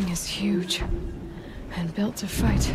thing is huge and built to fight.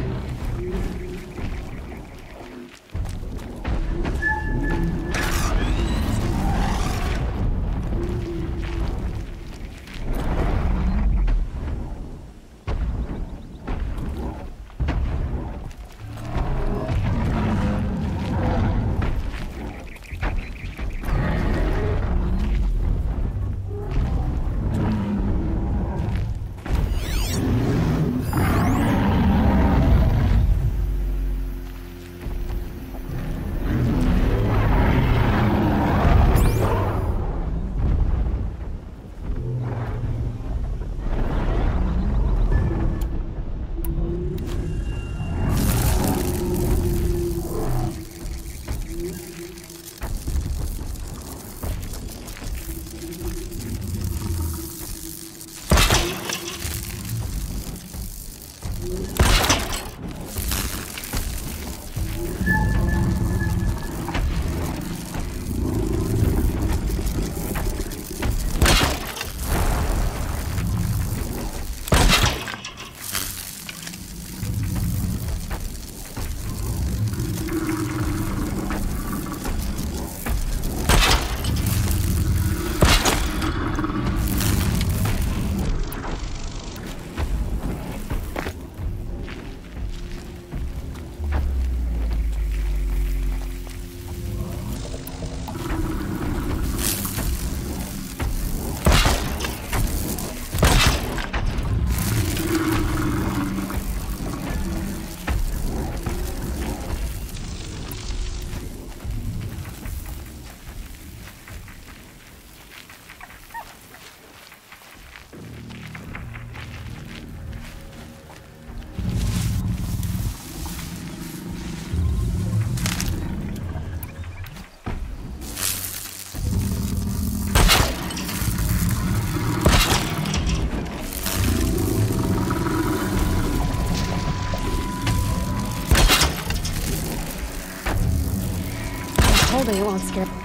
Hopefully it won't scare.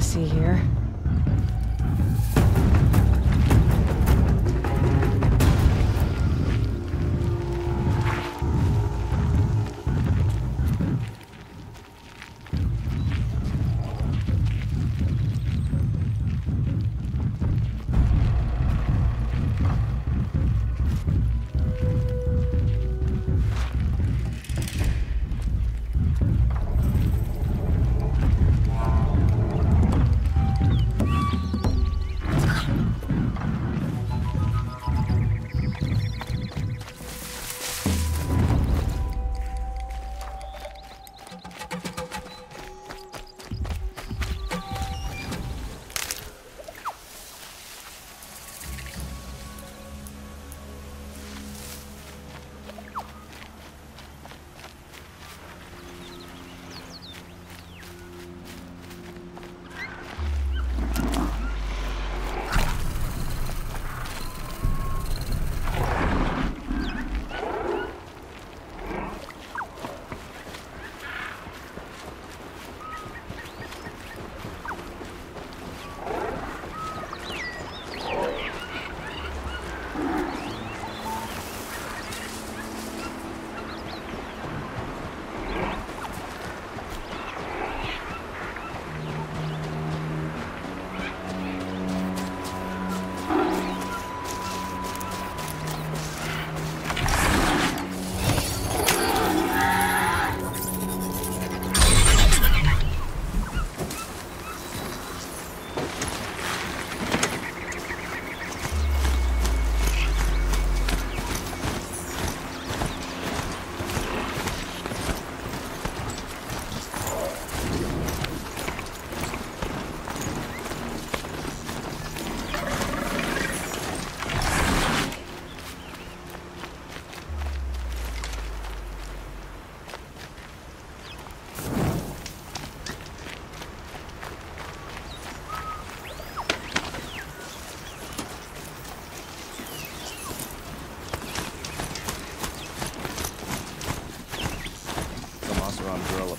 See here.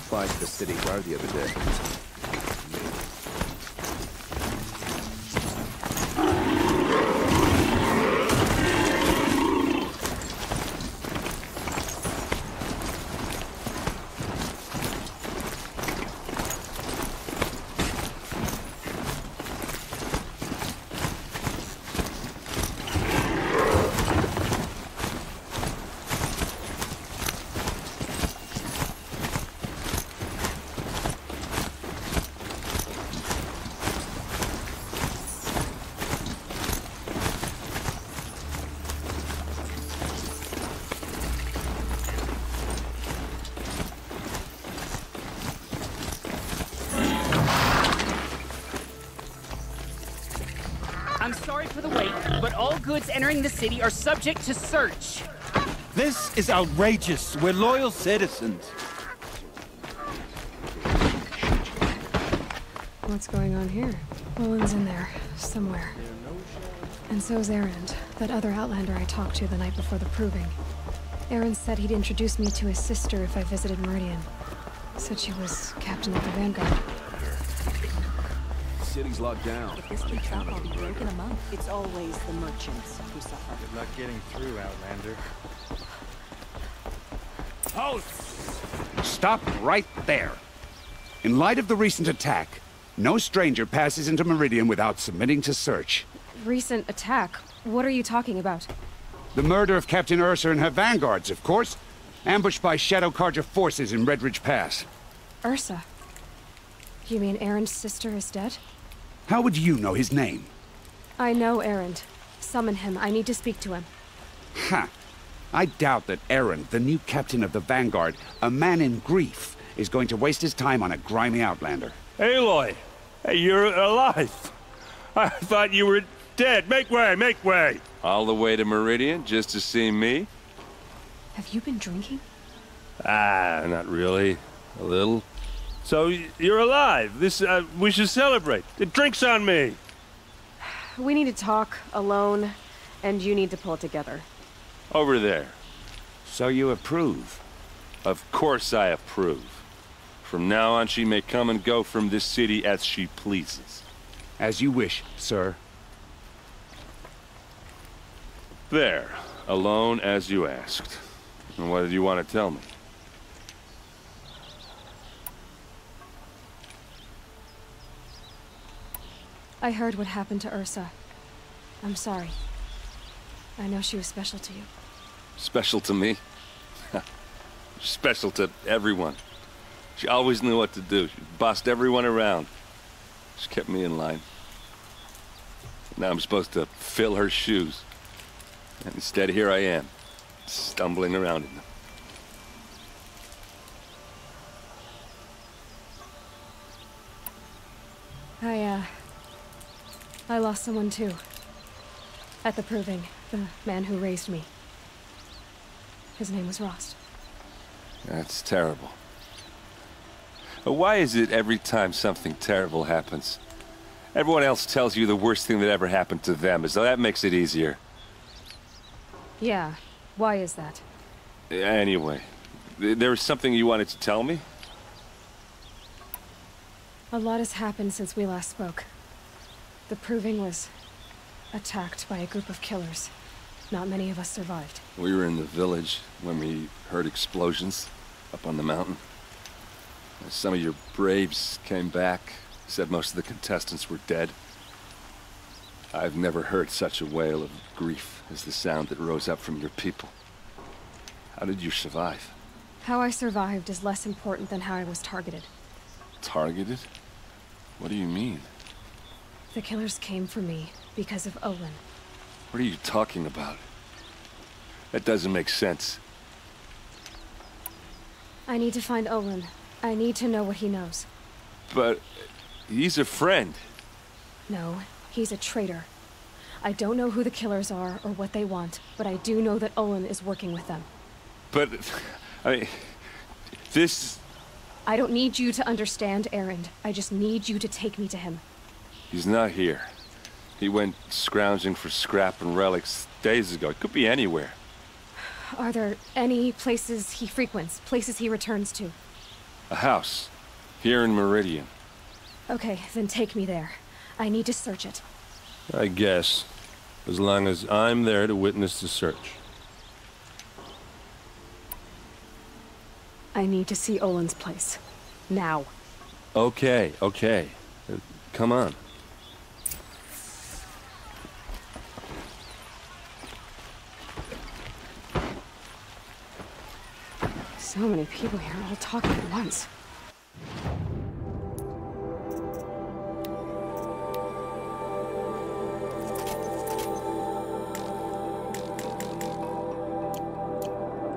Applied to the city guard the other day. sorry for the wait, but all goods entering the city are subject to search. This is outrageous. We're loyal citizens. What's going on here? Owen's in there, somewhere. And so's Erend, that other Outlander I talked to the night before the proving. Erend said he'd introduce me to his sister if I visited Meridian. Said she was captain of the Vanguard. City's locked down. If this keeps up, I'll be broke in a month. It's always the merchants who suffer. Good luck getting through, Outlander. Halt! Stop right there. In light of the recent attack, no stranger passes into Meridian without submitting to search. Recent attack? What are you talking about? The murder of Captain Ursa and her vanguards, of course. Ambushed by Shadow Carja forces in Redridge Pass. Ursa? You mean Erend's sister is dead? How would you know his name? I know Erend. Summon him. I need to speak to him. Ha! I doubt that Erend, the new captain of the Vanguard, a man in grief, is going to waste his time on a grimy Outlander. Aloy! Hey, you're alive! I thought you were dead. Make way, make way! All the way to Meridian just to see me? Have you been drinking? Ah, not really. A little. So, you're alive. We should celebrate. The drink's on me! We need to talk, alone, and you need to pull it together. Over there. So you approve? Of course I approve. From now on, she may come and go from this city as she pleases. As you wish, sir. There. Alone as you asked. And what did you want to tell me? I heard what happened to Ursa. I'm sorry. I know she was special to you. Special to me? Special to everyone. She always knew what to do. She bossed everyone around. She kept me in line. Now I'm supposed to fill her shoes. And instead, here I am, stumbling around in them. I lost someone too. At the proving, the man who raised me. His name was Rost. That's terrible. But why is it every time something terrible happens, everyone else tells you the worst thing that ever happened to them, as though that makes it easier? Yeah, why is that? Anyway, there was something you wanted to tell me? A lot has happened since we last spoke. The proving was attacked by a group of killers. Not many of us survived. We were in the village when we heard explosions up on the mountain. Some of your braves came back, said most of the contestants were dead. I've never heard such a wail of grief as the sound that rose up from your people. How did you survive? How I survived is less important than how I was targeted. Targeted? What do you mean? The killers came for me because of Olin. What are you talking about? That doesn't make sense. I need to find Olin. I need to know what he knows. But he's a friend. No, he's a traitor. I don't know who the killers are or what they want, but I do know that Olin is working with them. But, I mean, this... I don't need you to understand, Erend. I just need you to take me to him. He's not here. He went scrounging for scrap and relics days ago. It could be anywhere. Are there any places he frequents, places he returns to? A house. Here in Meridian. Okay, then take me there. I need to search it. I guess. As long as I'm there to witness the search. I need to see Olin's place. Now. Okay, okay. Come on. So many people here all talking at once.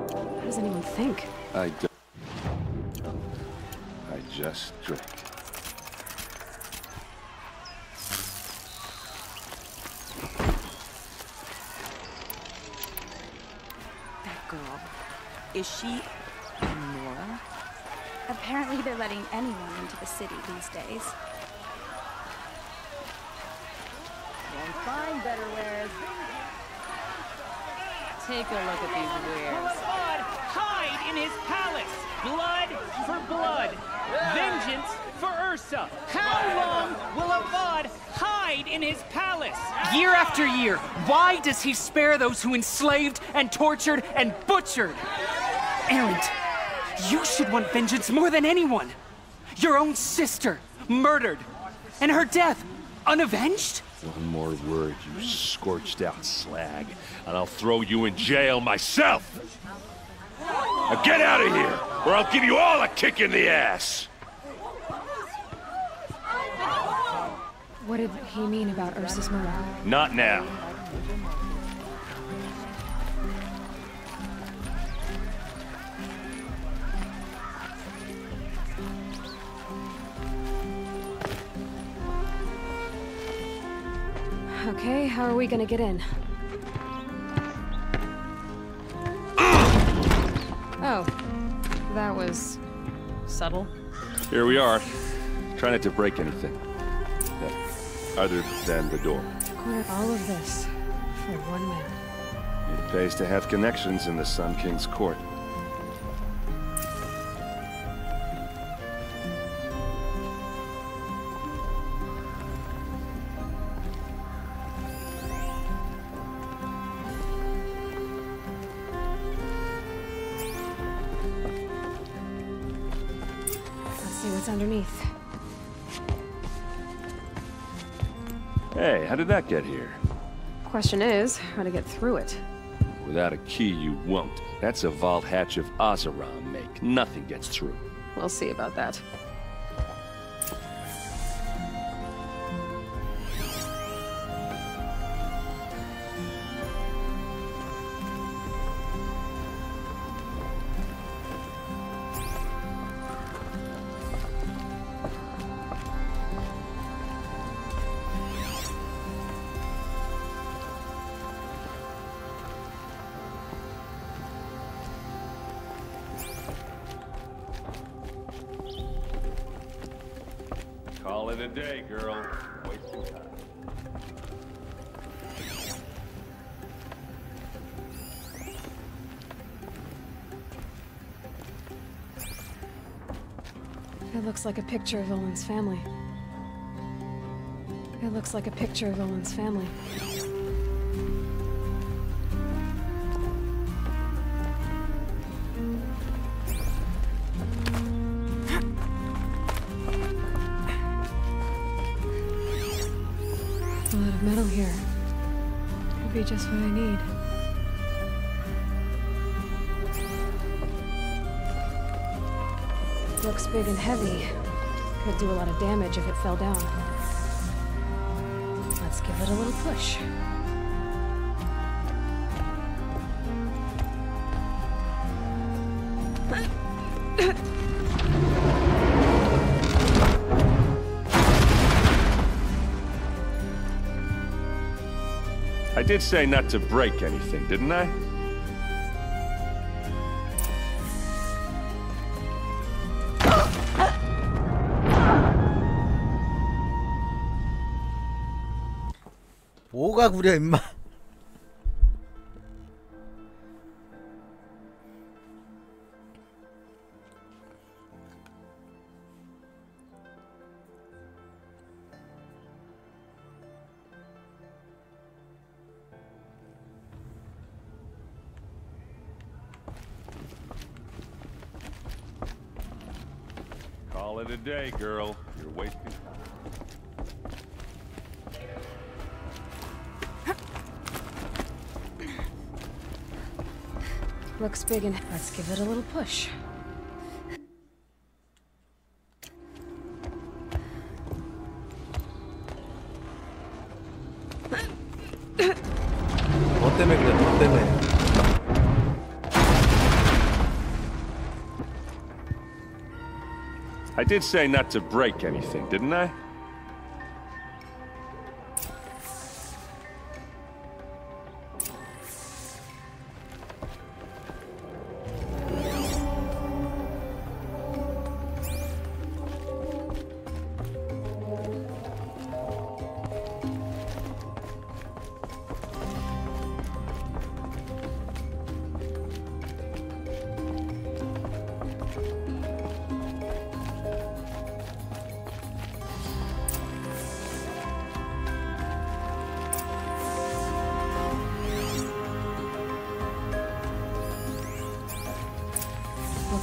What does anyone think? I just drink. Is she Nora? Apparently they're letting anyone into the city these days. Won't find better wares. Take a look at these wares. Blood, hide in his palace. Blood for blood. Vengeance for Ursa. How long will Avad hide in his palace? Year after year, why does he spare those who enslaved and tortured and butchered? Erend, you should want vengeance more than anyone. Your own sister, murdered, and her death, unavenged? One more word, you scorched out slag, and I'll throw you in jail myself! Now get out of here, or I'll give you all a kick in the ass! What did he mean about Ursa's murder? Not now. Okay, how are we gonna get in? Oh, that was subtle. Here we are. Try not to break anything. Other than the door. All of this for one man. It pays to have connections in the Sun King's court. Let's see what's underneath. Hey, how did that get here? Question is, how to get through it. Without a key, you won't. That's a vault hatch of Oseram make. Nothing gets through. We'll see about that. Call it a day, girl. Wasting time. It looks like a picture of Owen's family. It looks like a picture of Owen's family. A lot of metal here. Could be just what I need. Looks big and heavy. Could do a lot of damage if it fell down. Let's give it a little push. I did say not to break anything, didn't I? 뭐가 구려 임마. Call it a day, girl. You're wasting time. Looks big and let's give it a little push. 뭐 때문에 그래? 뭐 때문에? I did say not to break anything, didn't I?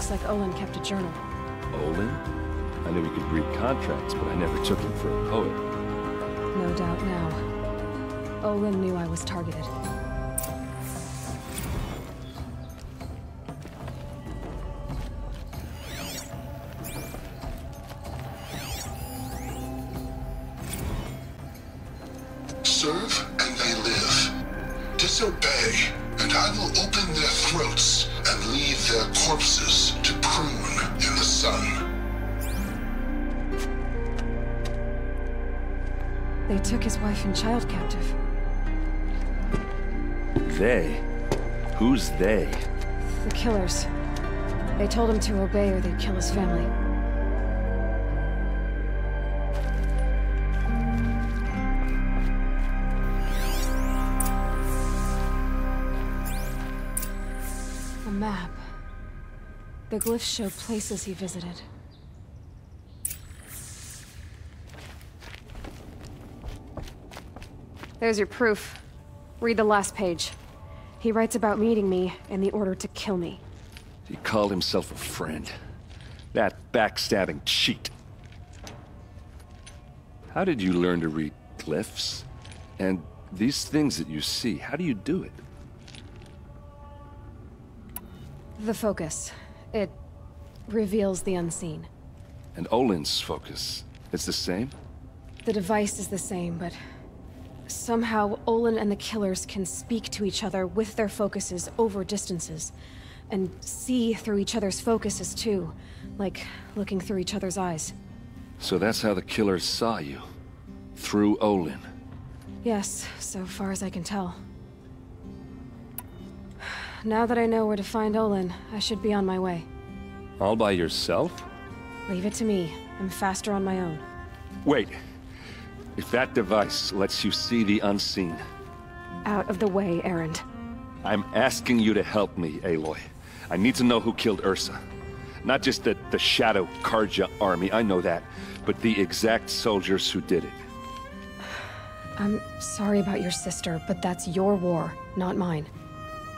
Looks like Olin kept a journal. Olin? I knew he could read contracts, but I never took him for a poet. No doubt now. Olin knew I was targeted. Serve and they live. Disobey, and I will open their throats and leave their corpses to prune in the sun. They took his wife and child captive. They? Who's they? The killers. They told him to obey or they'd kill his family. A map. The glyphs show places he visited. There's your proof. Read the last page. He writes about meeting me in the order to kill me. He called himself a friend. That backstabbing cheat. How did you learn to read glyphs? And these things that you see, how do you do it? The focus. It reveals the unseen. And Olin's focus, it's the same? The device is the same, but somehow Olin and the killers can speak to each other with their focuses over distances. And see through each other's focuses too, like looking through each other's eyes. So that's how the killers saw you? Through Olin? Yes, so far as I can tell. Now that I know where to find Olin, I should be on my way. All by yourself? Leave it to me. I'm faster on my own. Wait. If that device lets you see the unseen... Out of the way, Erend. I'm asking you to help me, Aloy. I need to know who killed Ursa. Not just the Shadow Karja army, I know that, but the exact soldiers who did it. I'm sorry about your sister, but that's your war, not mine.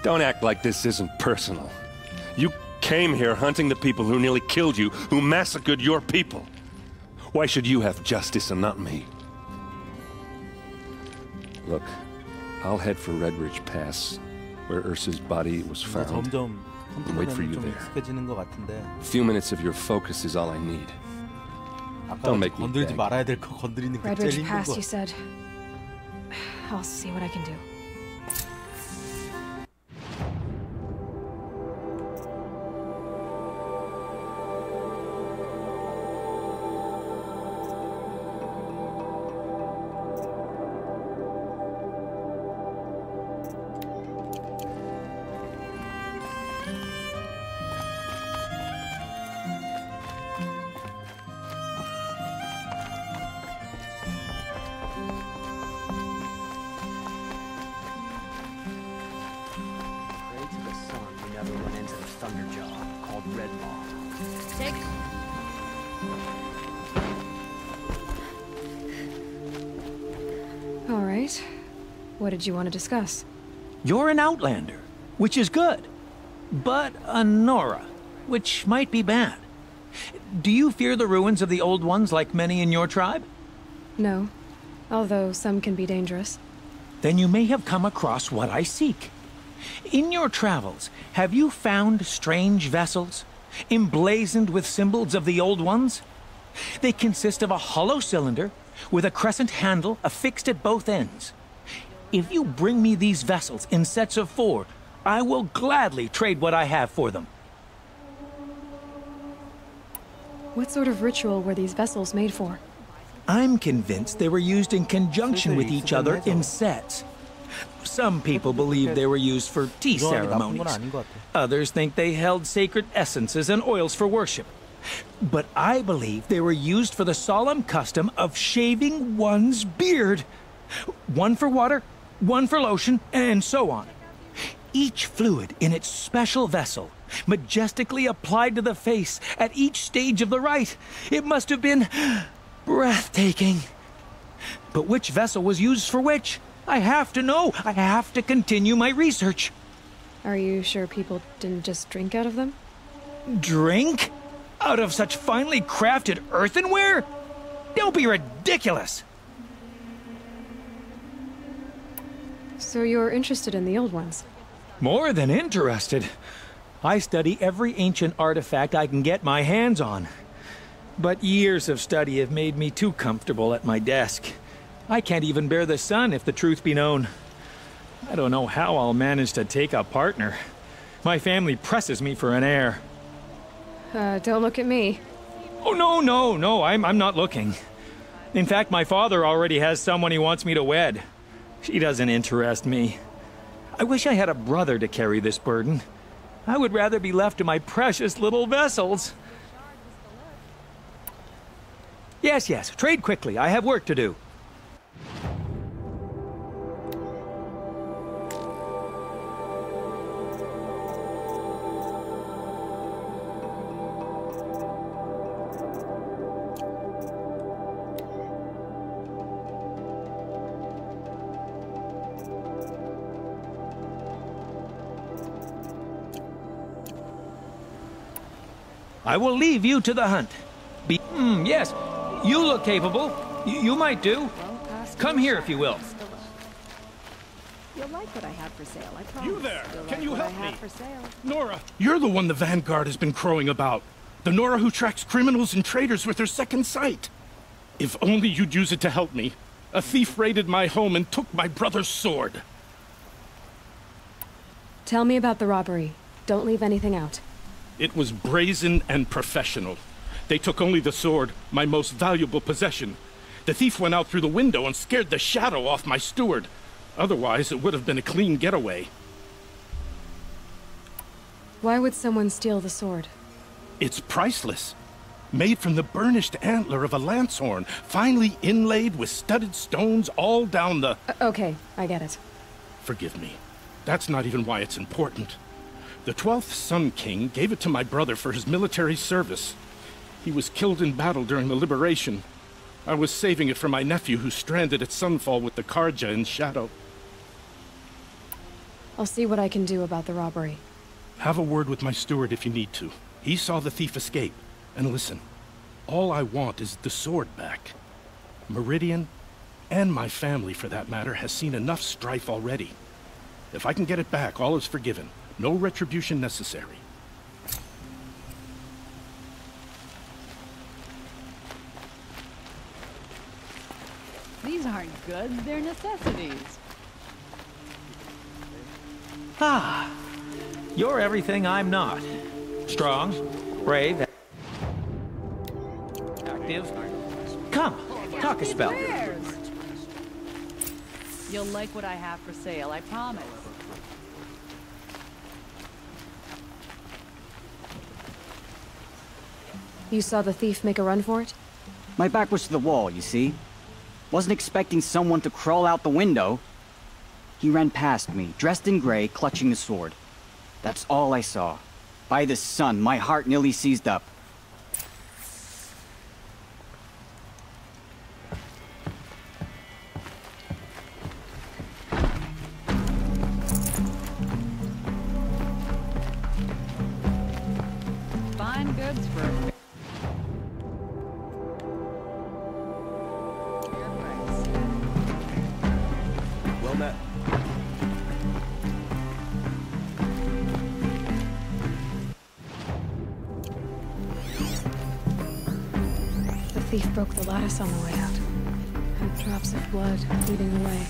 Don't act like this isn't personal. You came here hunting the people who nearly killed you, who massacred your people. Why should you have justice and not me? Look, I'll head for Red Ridge Pass, where Ursa's body was found, 점점 and wait for you 좀 there. 익숙해지는 것 같은데. A few minutes of your focus is all I need. 아까 Don't make me 건들지 beg. 말아야 될 거 건드리는 게 Red 제일 Ridge 힘든 Pass, 거. you said. I'll see what I can do. All right. What did you want to discuss? You're an Outlander, which is good. But a Nora, which might be bad. Do you fear the ruins of the Old Ones like many in your tribe? No. Although some can be dangerous. Then you may have come across what I seek. In your travels, have you found strange vessels, emblazoned with symbols of the Old Ones? They consist of a hollow cylinder with a crescent handle affixed at both ends. If you bring me these vessels in sets of 4, I will gladly trade what I have for them. What sort of ritual were these vessels made for? I'm convinced they were used in conjunction with each other in sets. Some people believe they were used for tea ceremonies. Others think they held sacred essences and oils for worship. But I believe they were used for the solemn custom of shaving one's beard. One for water, one for lotion, and so on. Each fluid in its special vessel, majestically applied to the face at each stage of the rite. It must have been breathtaking. But which vessel was used for which? I have to know. I have to continue my research. Are you sure people didn't just drink out of them? Drink? Out of such finely crafted earthenware? Don't be ridiculous! So you're interested in the old ones? More than interested. I study every ancient artifact I can get my hands on. But years of study have made me too comfortable at my desk. I can't even bear the sun, if the truth be known. I don't know how I'll manage to take a partner. My family presses me for an heir. Don't look at me. Oh, no, I'm not looking. In fact, my father already has someone he wants me to wed. She doesn't interest me. I wish I had a brother to carry this burden. I would rather be left to my precious little vessels. Yes, trade quickly. I have work to do. I will leave you to the hunt. Yes, you look capable. You might do. Come here, if you will. You'll like what I have for sale, I promise. You there! You'll Can like you what help I have me? for sale. Nora, you're the one the Vanguard has been crowing about. The Nora who tracks criminals and traitors with her second sight. If only you'd use it to help me. A thief raided my home and took my brother's sword. Tell me about the robbery. Don't leave anything out. It was brazen and professional. They took only the sword, my most valuable possession. The thief went out through the window and scared the shadow off my steward. Otherwise, it would have been a clean getaway. Why would someone steal the sword? It's priceless. Made from the burnished antler of a lancehorn, finely inlaid with studded stones all down the... Okay, I get it. Forgive me. That's not even why it's important. The 12th Sun King gave it to my brother for his military service. He was killed in battle during the liberation. I was saving it for my nephew who's stranded at Sunfall with the Karja in Shadow. I'll see what I can do about the robbery. Have a word with my steward if you need to. He saw the thief escape. And listen, all I want is the sword back. Meridian, and my family for that matter, has seen enough strife already. If I can get it back, all is forgiven. No retribution necessary. These aren't goods, they're necessities. Ah, you're everything I'm not. Strong, brave, active. Come, talk a spell. You'll like what I have for sale, I promise. You saw the thief make a run for it? My back was to the wall, you see. Wasn't expecting someone to crawl out the window. He ran past me, dressed in gray, clutching the sword. That's all I saw. By the sun, my heart nearly seized up. Fine goods for a well met. The thief broke the lattice on the way out. And drops of blood bleeding away.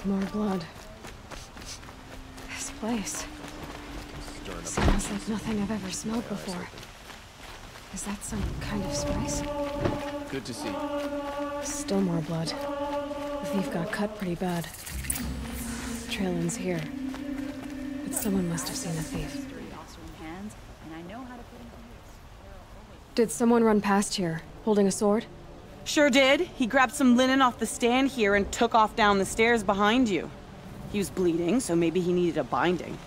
More blood. This place smells like nothing I've ever smelled before. Is that some kind of spice? Good to see you. Still more blood. The thief got cut pretty bad. The trail ends here. But someone must have seen the thief. Did someone run past here, holding a sword? Sure did. He grabbed some linen off the stand here and took off down the stairs behind you. He was bleeding, so maybe he needed a binding.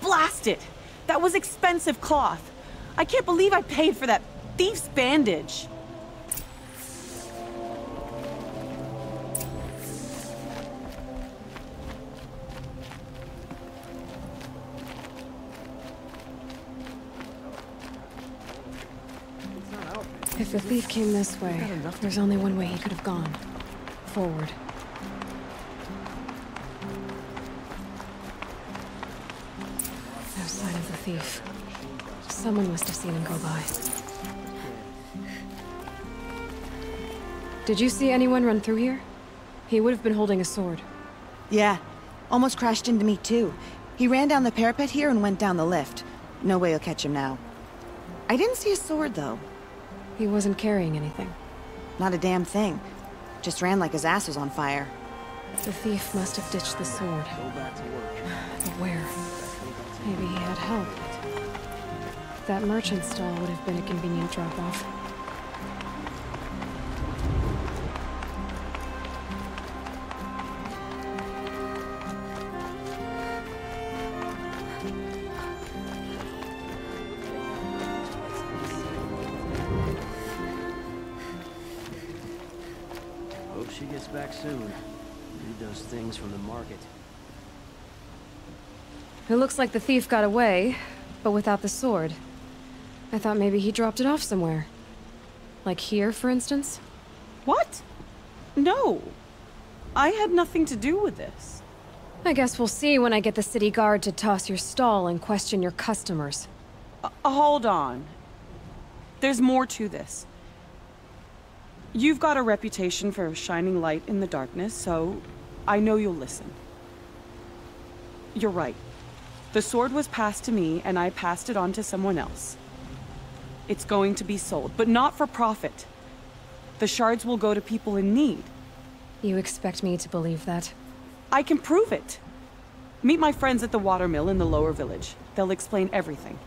Blast it! That was expensive cloth. I can't believe I paid for that thief's bandage. If the thief came this way, there's only one way he could have gone. Forward. No sign of the thief. Someone must have seen him go by. Did you see anyone run through here? He would have been holding a sword. Yeah. Almost crashed into me, too. He ran down the parapet here and went down the lift. No way you'll catch him now. I didn't see a sword, though. He wasn't carrying anything. Not a damn thing. Just ran like his ass was on fire. The thief must have ditched the sword. But where? Maybe he had help. That merchant stall would have been a convenient drop-off. Hope she gets back soon. Need those things from the market. It looks like the thief got away, but without the sword. I thought maybe he dropped it off somewhere. Like here, for instance? What? No. I had nothing to do with this. I guess we'll see when I get the city guard to toss your stall and question your customers. Hold on. There's more to this. You've got a reputation for shining light in the darkness, so I know you'll listen. You're right. The sword was passed to me, and I passed it on to someone else. It's going to be sold, but not for profit. The shards will go to people in need. You expect me to believe that? I can prove it. Meet my friends at the watermill in the lower village. They'll explain everything.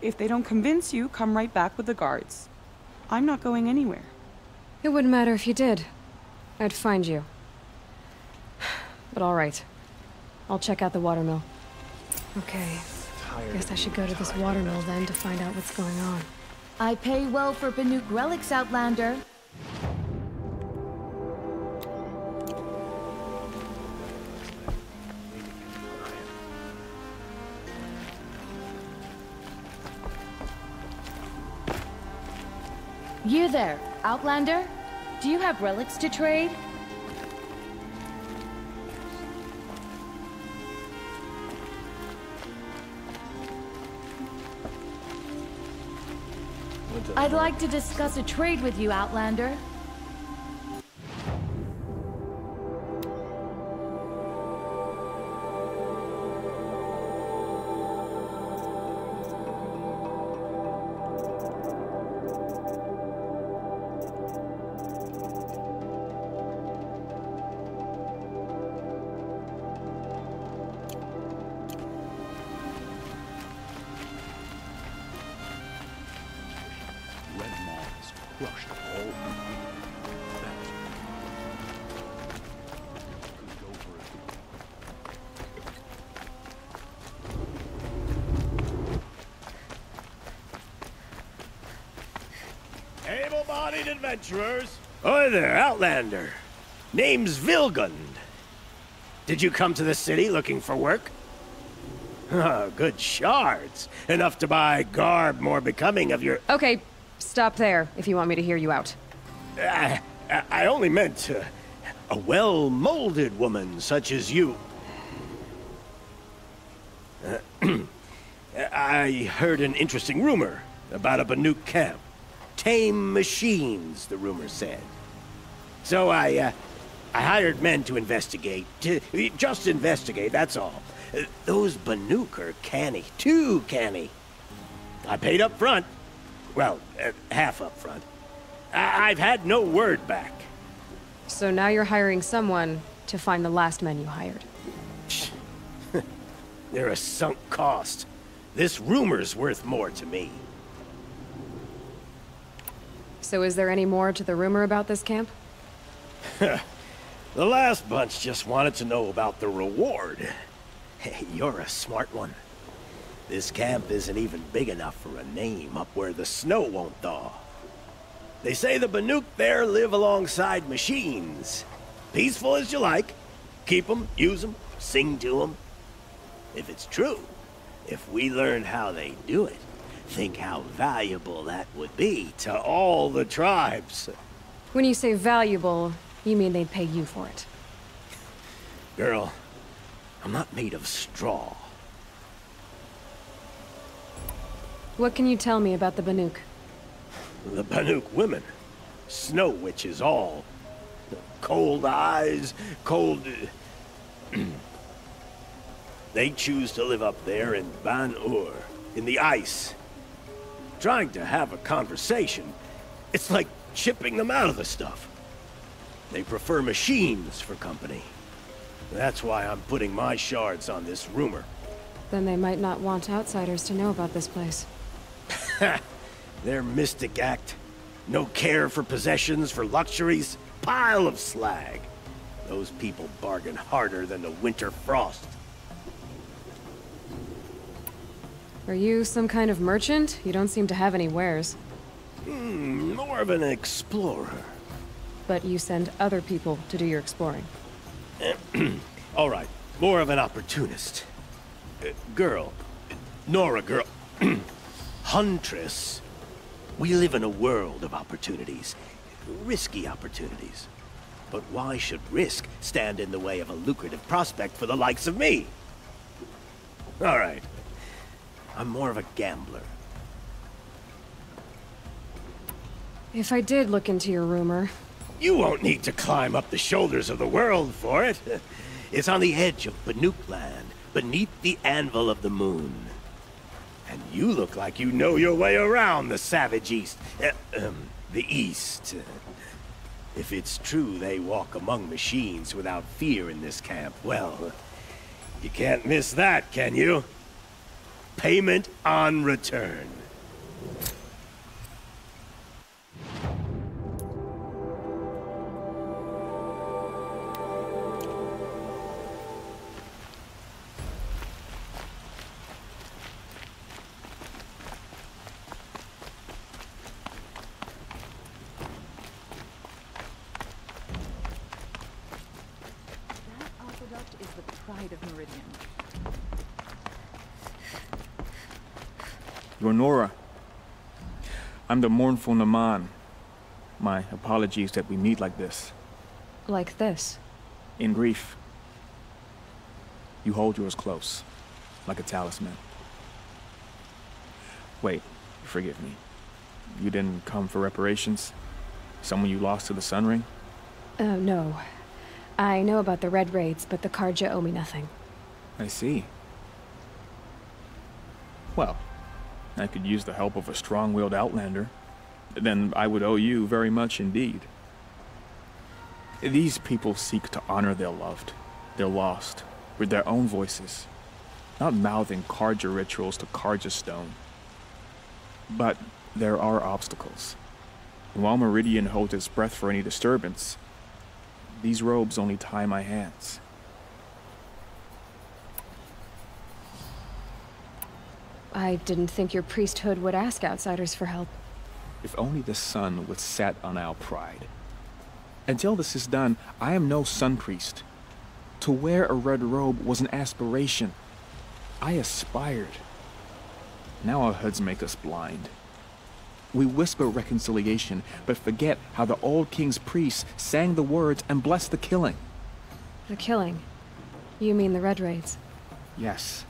If they don't convince you, come right back with the guards. I'm not going anywhere. It wouldn't matter if you did. I'd find you. But all right. I'll check out the watermill. Okay. Guess I should go to this watermill then to find out what's going on. I pay well for Banuk relics, Outlander. You there, Outlander? Do you have relics to trade? I'd like to discuss a trade with you, Outlander. Able-bodied adventurers. Hi there, Outlander. Name's Vilgund. Did you come to the city looking for work? Oh, good shards. Enough to buy garb more becoming of your... Okay, stop there if you want me to hear you out. I only meant a well-molded woman such as you. I heard an interesting rumor about a Banuk camp. Tame machines, the rumor said. So I hired men to investigate. Just investigate, that's all. Those Banuk are canny. Too canny. I paid up front. Well, half up front. I've had no word back. So now you're hiring someone to find the last men you hired. They're a sunk cost. This rumor's worth more to me. So is there any more to the rumor about this camp? The last bunch just wanted to know about the reward. Hey, you're a smart one. This camp isn't even big enough for a name up where the snow won't thaw. They say the Banuk there live alongside machines. Peaceful as you like. Keep them, use them, sing to them. If it's true, if we learn how they do it, think how valuable that would be to all the tribes. When you say valuable, you mean they'd pay you for it. Girl, I'm not made of straw. What can you tell me about the Banuk? The Banuk women. Snow witches all. Cold eyes, cold... They choose to live up there in Ban-Ur, in the ice. Trying to have a conversation, it's like chipping them out of the stuff. They prefer machines for company. That's why I'm putting my shards on this rumor. Then they might not want outsiders to know about this place. Their mystic act. No care for possessions, for luxuries. Pile of slag. Those people bargain harder than the winter frost. Are you some kind of merchant? You don't seem to have any wares. More of an explorer. But you send other people to do your exploring. All right, more of an opportunist. Girl. Nora girl. Huntress. We live in a world of opportunities. Risky opportunities. But why should risk stand in the way of a lucrative prospect for the likes of me? All right. I'm more of a gambler. If I did look into your rumor... You won't need to climb up the shoulders of the world for it. It's on the edge of Banuk land, beneath the anvil of the moon. And you look like you know your way around the savage east. The east. If it's true they walk among machines without fear in this camp, well, you can't miss that, can you? Payment on return. Is the pride of Meridian. You're Nora. I'm the mournful Naman. My apologies that we meet like this. Like this? In grief. You hold yours close, like a talisman. Wait, forgive me. You didn't come for reparations? Someone you lost to the Sun Ring? No. I know about the Red Raids, but the Karja owe me nothing. I see. Well, I could use the help of a strong-willed outlander. Then I would owe you very much indeed. These people seek to honor their loved, their lost, with their own voices, not mouthing Karja rituals to Karja stone. But there are obstacles. And while Meridian holds its breath for any disturbance, these robes only tie my hands. I didn't think your priesthood would ask outsiders for help. If only the sun would set on our pride. Until this is done, I am no sun priest. To wear a red robe was an aspiration. I aspired. Now our hoods make us blind. We whisper reconciliation, but forget how the old king's priests sang the words and blessed the killing. The killing? You mean the Red Raids? Yes.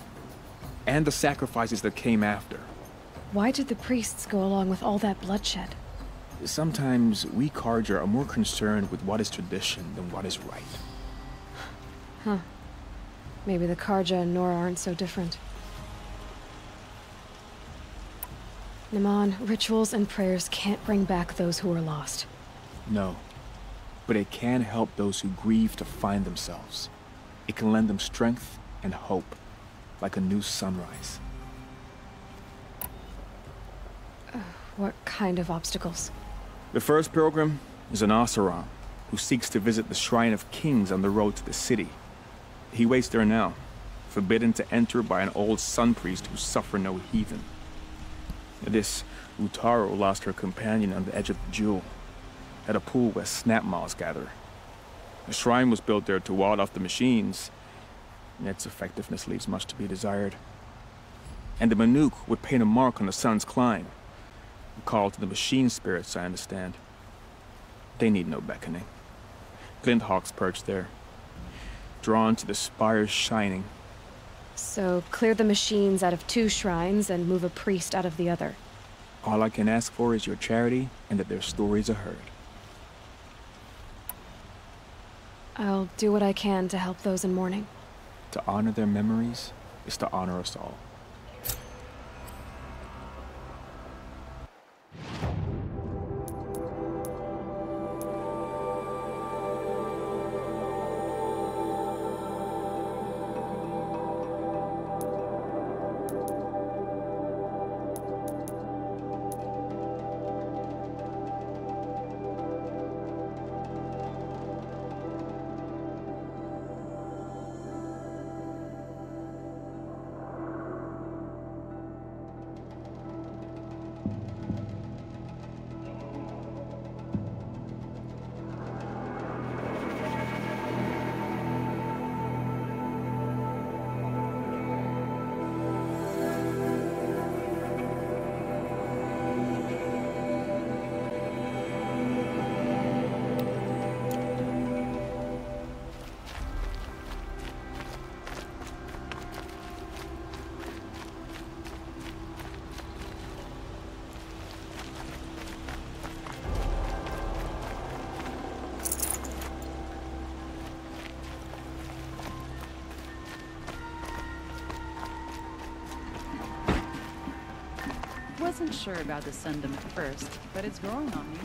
And the sacrifices that came after. Why did the priests go along with all that bloodshed? Sometimes we Karja are more concerned with what is tradition than what is right. Huh. Maybe the Karja and Nora aren't so different. Naman, rituals and prayers can't bring back those who are lost. No. But it can help those who grieve to find themselves. It can lend them strength and hope, like a new sunrise. What kind of obstacles? The first pilgrim is an Oseram, who seeks to visit the Shrine of Kings on the road to the city. He waits there now, forbidden to enter by an old sun priest who suffered no heathen. This Utaro lost her companion on the edge of the jewel, at a pool where snap moths gather. A shrine was built there to ward off the machines, and its effectiveness leaves much to be desired. And the Manuk would paint a mark on the sun's climb, a call to the machine spirits, I understand. They need no beckoning. Glint hawks perch there, drawn to the spire's shining. So, clear the machines out of 2 shrines and move a priest out of the other. All I can ask for is your charity and that their stories are heard. I'll do what I can to help those in mourning. To honor their memories is to honor us all. Wasn't sure about the Sundom at first, but it's growing on me.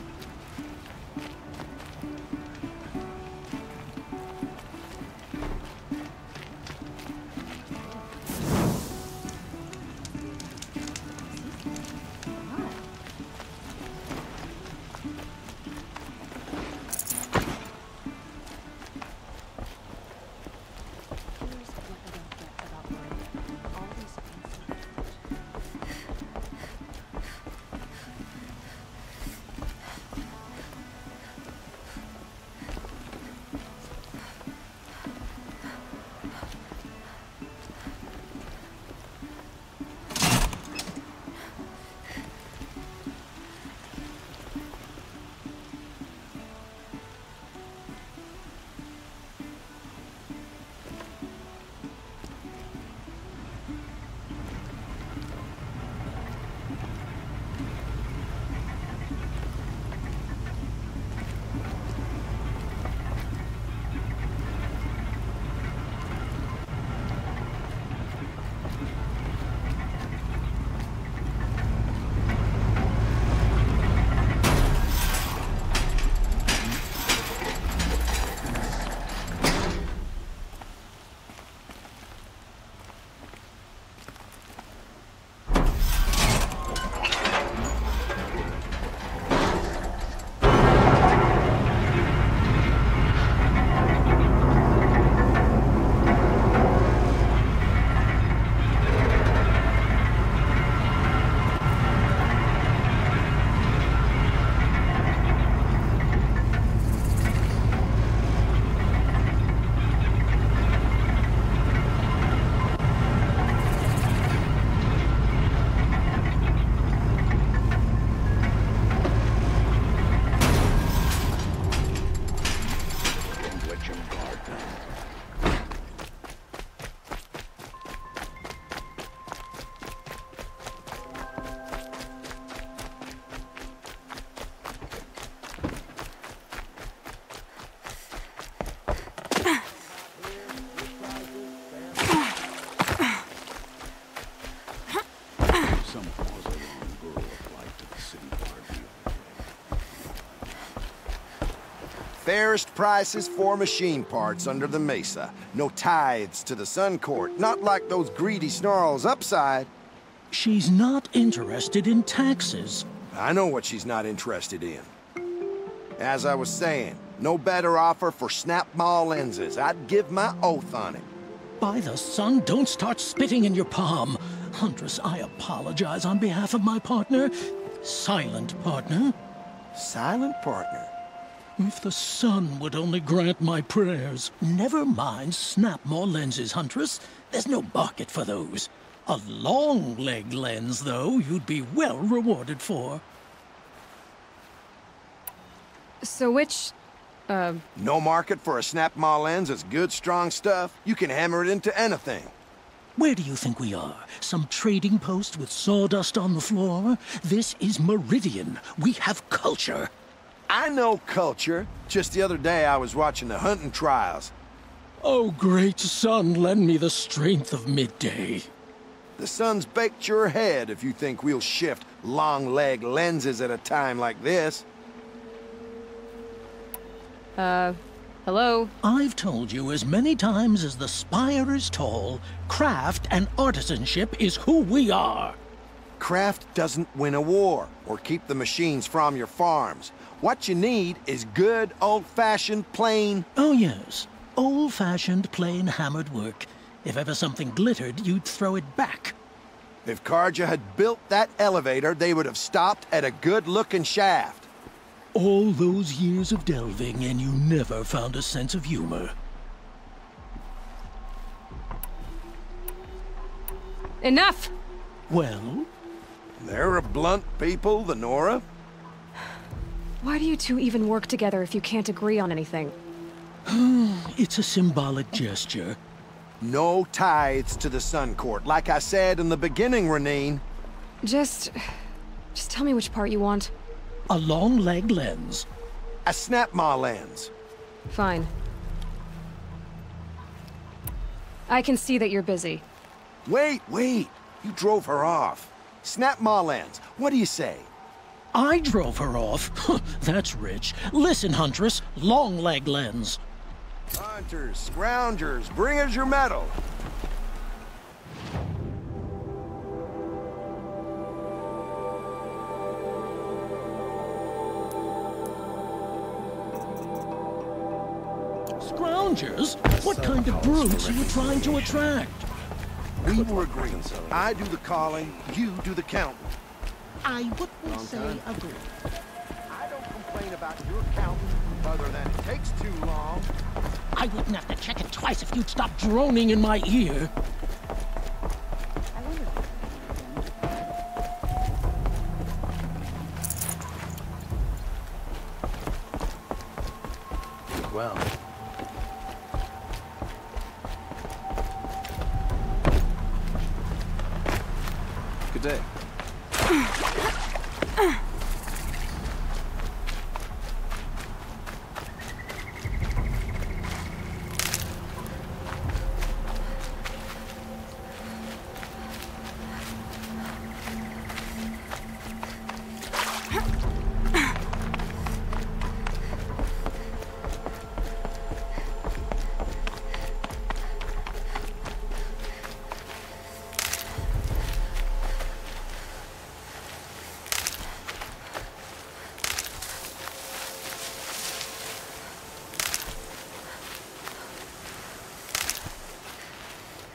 Fairest prices for machine parts under the mesa. No tithes to the Sun Court, not like those greedy snarls upside. She's not interested in taxes. I know what she's not interested in. As I was saying, no better offer for snap mall lenses. I'd give my oath on it. By the sun, don't start spitting in your palm. Huntress, I apologize on behalf of my partner. Silent partner. Silent partner? If the sun would only grant my prayers. Never mind snap more lenses, Huntress. There's no market for those. A long leg lens, though, you'd be well rewarded for. So which, No market for a snap-maw lens is good, strong stuff. You can hammer it into anything. Where do you think we are? Some trading post with sawdust on the floor? This is Meridian. We have culture. I know culture. Just the other day I was watching the hunting trials. Oh, great sun, lend me the strength of midday. The sun's baked your head if you think we'll shift long-leg lenses at a time like this. Hello? I've told you as many times as the spire is tall, craft and artisanship is who we are. Craft doesn't win a war or keep the machines from your farms. What you need is good, old-fashioned, plain... Oh, yes. Old-fashioned, plain hammered work. If ever something glittered, you'd throw it back. If Karja had built that elevator, they would have stopped at a good-looking shaft. All those years of delving, and you never found a sense of humor. Enough! Well? They're a blunt people, the Nora. Why do you two even work together if you can't agree on anything? It's a symbolic gesture. No tithes to the Sun Court, like I said in the beginning, Renine. Just tell me which part you want. A long leg lens. A snap-maw lens. Fine. I can see that you're busy. Wait. You drove her off. Snap-maw lens. What do you say? I drove her off? That's rich. Listen, Huntress. Long leg lens. Hunters, scroungers, bring us your medal. Scroungers? What kind of brutes are you trying to attract? We were agreeing. I do the calling, you do the counting. I wouldn't say agree. I don't complain about your counting, other than it takes too long. I wouldn't have to check it twice if you'd stop droning in my ear. Well. Good day.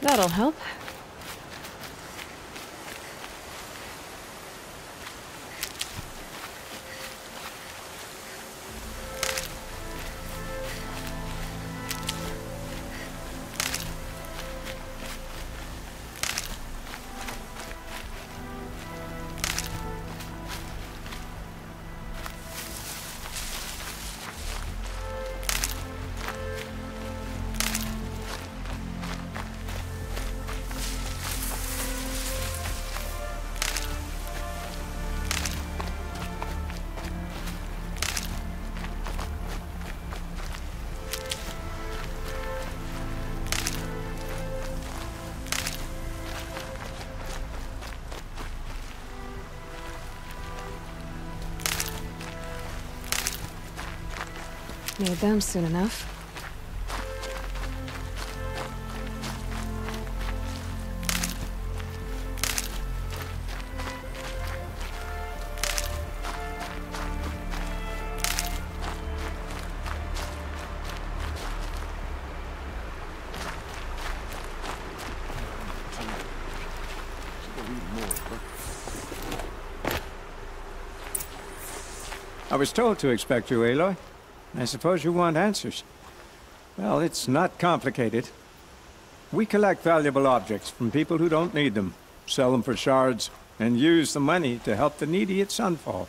That'll help. Need them soon enough. I was told to expect you, Aloy. I suppose you want answers. Well, it's not complicated. We collect valuable objects from people who don't need them, sell them for shards, and use the money to help the needy at Sunfall.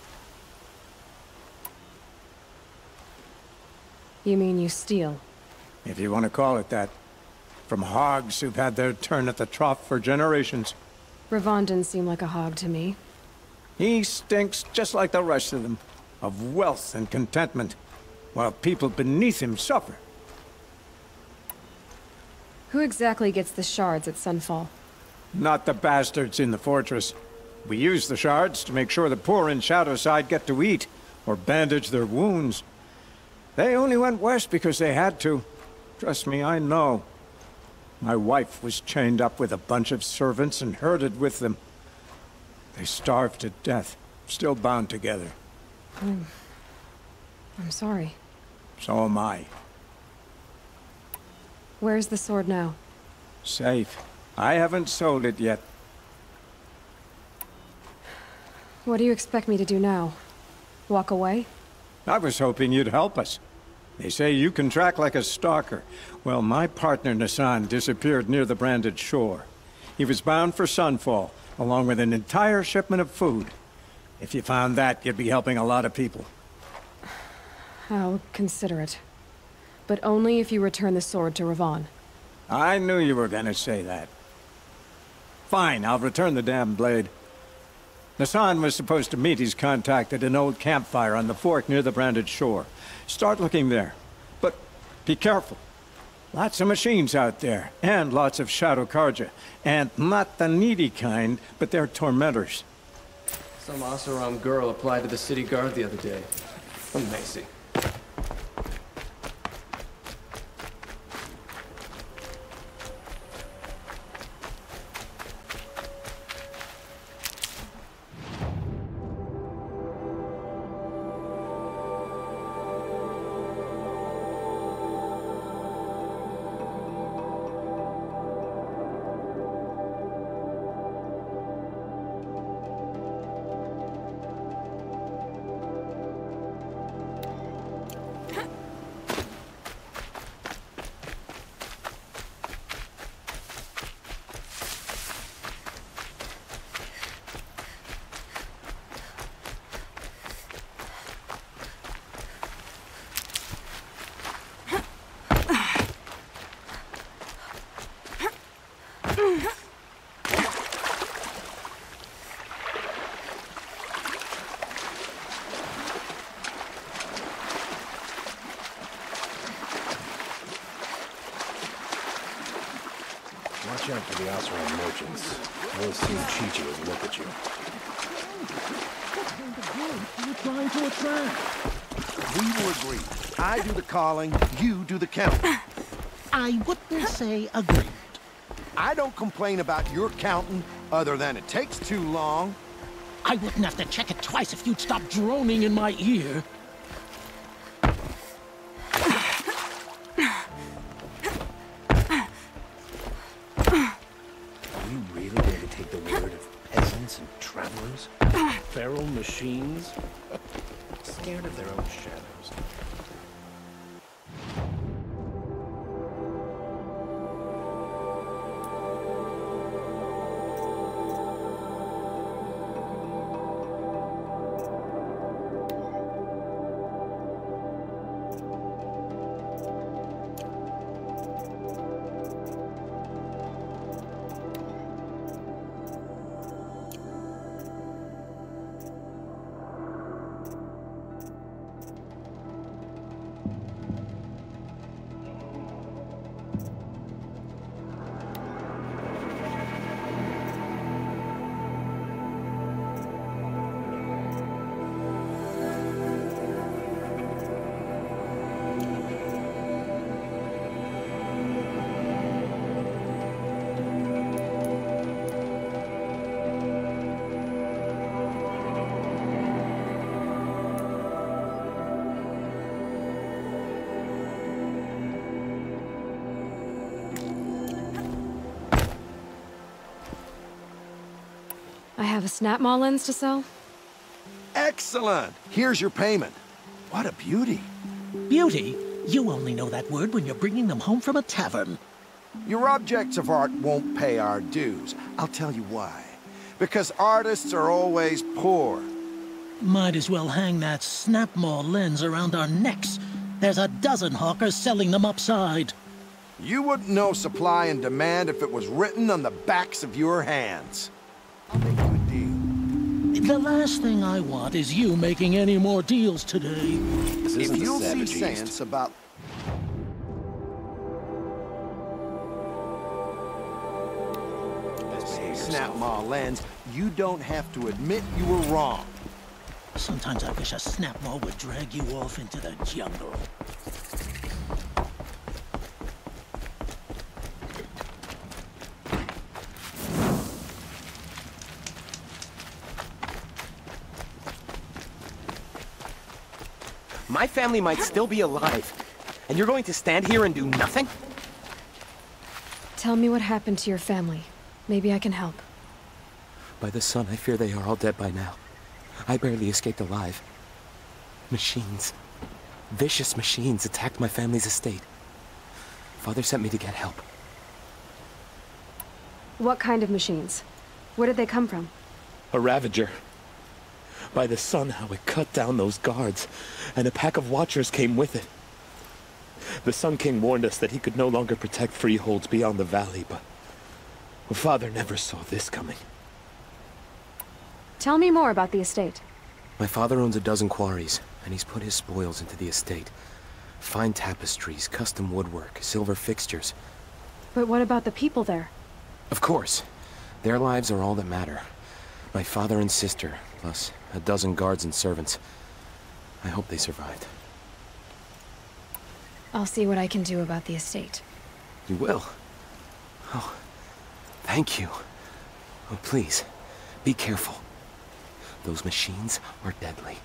You mean you steal? If you want to call it that. From hogs who've had their turn at the trough for generations. Ravon didn't seem like a hog to me. He stinks just like the rest of them, of wealth and contentment, while people beneath him suffer. Who exactly gets the shards at Sunfall? Not the bastards in the fortress. We use the shards to make sure the poor in Shadowside get to eat, or bandage their wounds. They only went west because they had to. Trust me, I know. My wife was chained up with a bunch of servants and herded with them. They starved to death, still bound together. I'm sorry. So am I. Where's the sword now? Safe. I haven't sold it yet. What do you expect me to do now? Walk away? I was hoping you'd help us. They say you can track like a stalker. Well, my partner Nassan disappeared near the branded shore. He was bound for Sunfall, along with an entire shipment of food. If you found that, you'd be helping a lot of people. I'll consider it. But only if you return the sword to Ravon. I knew you were gonna say that. Fine, I'll return the damn blade. Nassan was supposed to meet his contact at an old campfire on the fork near the branded shore. Start looking there. But be careful. Lots of machines out there, and lots of Shadow Karja. And not the needy kind, but they're tormentors. Some Asaram girl applied to the city guard the other day. Amazing. Watch out for the Oseram merchants. They'll soon cheat you and look at you. You're trying to attract. We will agree. I do the calling, you do the counting. I wouldn't say agreement. I don't complain about your counting, other than it takes too long. I wouldn't have to check it twice if you'd stop droning in my ear. Feral machines? Scared of their own shadows. I have a snap maw lens to sell? Excellent! Here's your payment. What a beauty. Beauty? You only know that word when you're bringing them home from a tavern. Your objects of art won't pay our dues. I'll tell you why. Because artists are always poor. Might as well hang that snap-maw lens around our necks. There's a dozen hawkers selling them upside. You wouldn't know supply and demand if it was written on the backs of your hands. I'll make you a deal. The last thing I want is you making any more deals today. If you'll see sense about... Snap-maw lens, you don't have to admit you were wrong. Sometimes I wish a snap-maw would drag you off into the jungle. My family might still be alive, and you're going to stand here and do nothing? Tell me what happened to your family. Maybe I can help. By the sun, I fear they are all dead by now. I barely escaped alive. Machines. Vicious machines attacked my family's estate. Father sent me to get help. What kind of machines? Where did they come from? A Ravager. By the sun, how it cut down those guards, and a pack of watchers came with it. The Sun King warned us that he could no longer protect freeholds beyond the valley, but Father never saw this coming. Tell me more about the estate. My father owns a dozen quarries, and he's put his spoils into the estate. Fine tapestries, custom woodwork, silver fixtures. But what about the people there? Of course. Their lives are all that matter. My father and sister, plus a dozen guards and servants. I hope they survived. I'll see what I can do about the estate. You will? Oh, thank you. Oh, please, be careful. Those machines are deadly.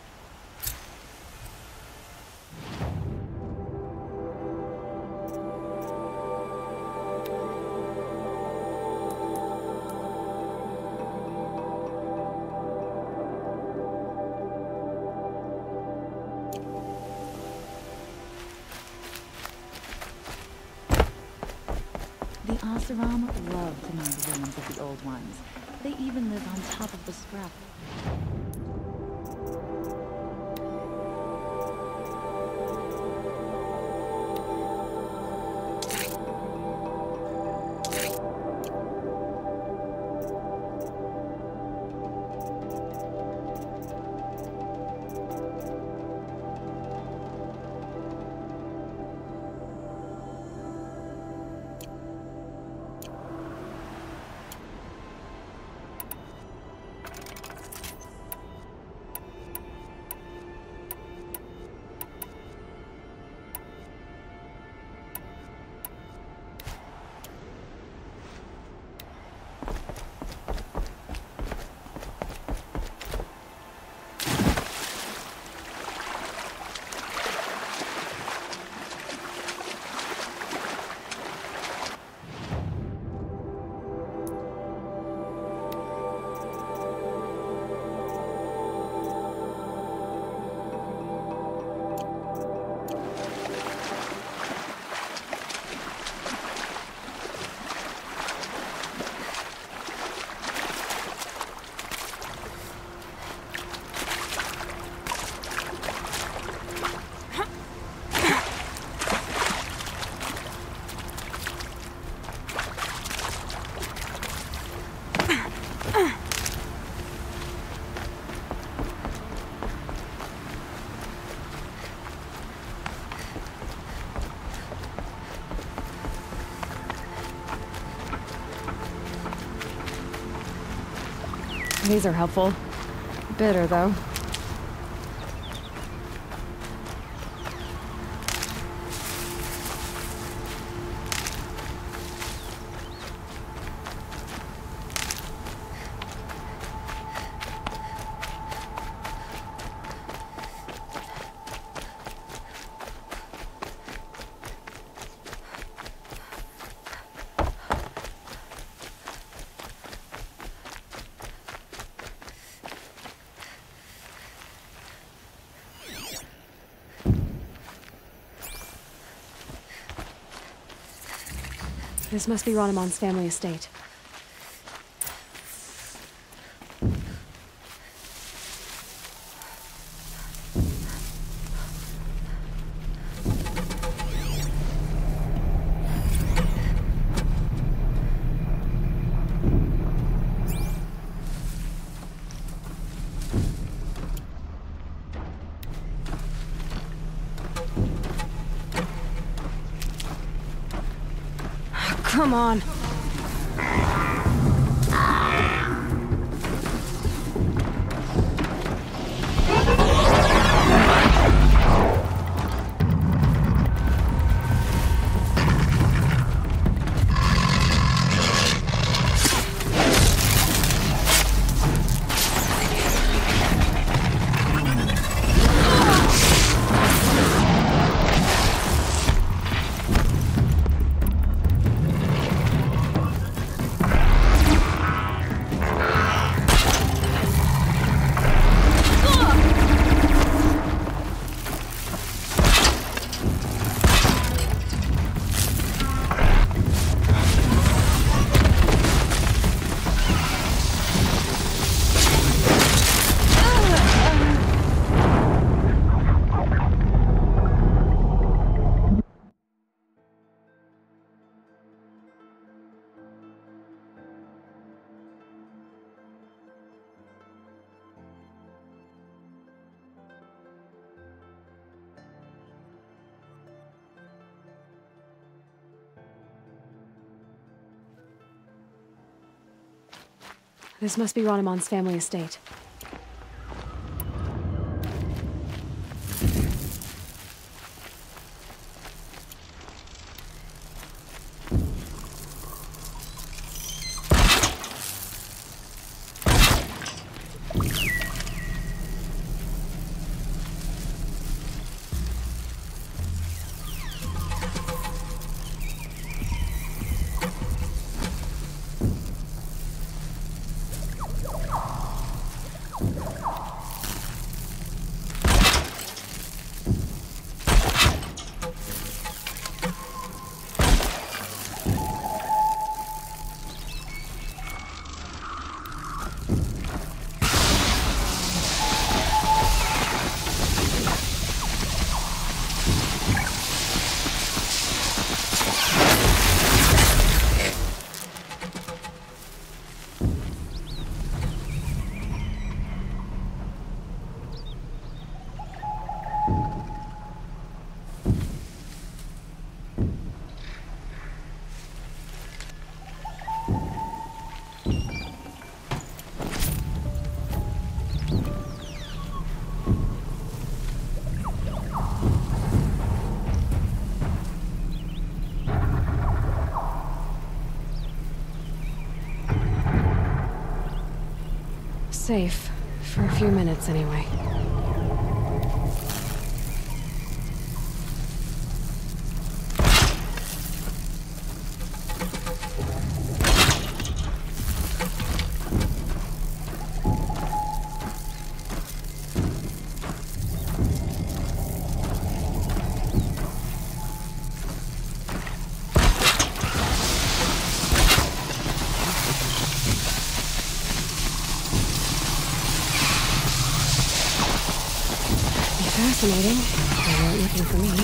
The Oseram love to mind the ruins of the old ones. They even live on top of the scrap. These are helpful. Bitter, though. This must be Ronamon's family estate. Come on. This must be Ronamon's family estate. Safe. For a few minutes, anyway. Fascinating. They weren't looking for me.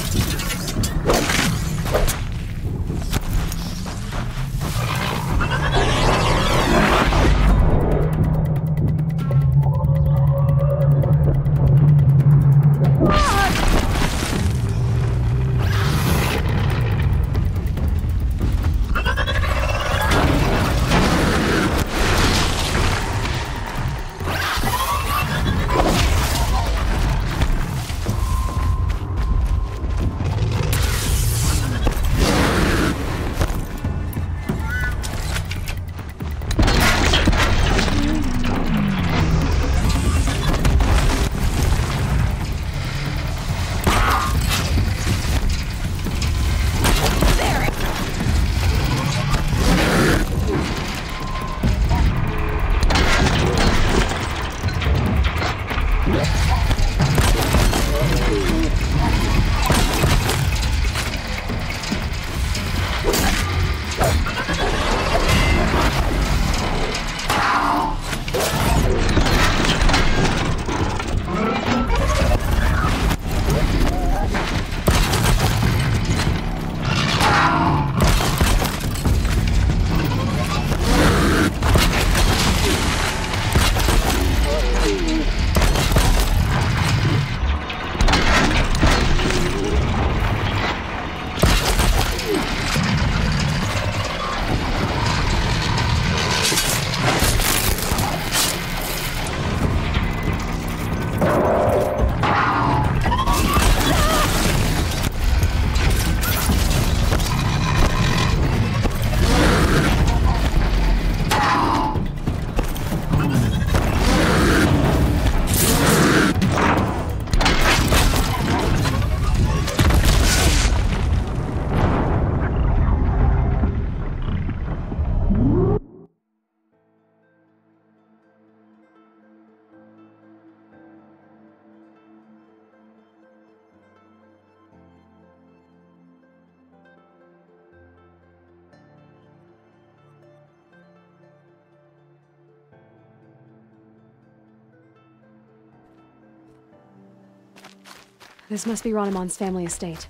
This must be Ronemon's family estate.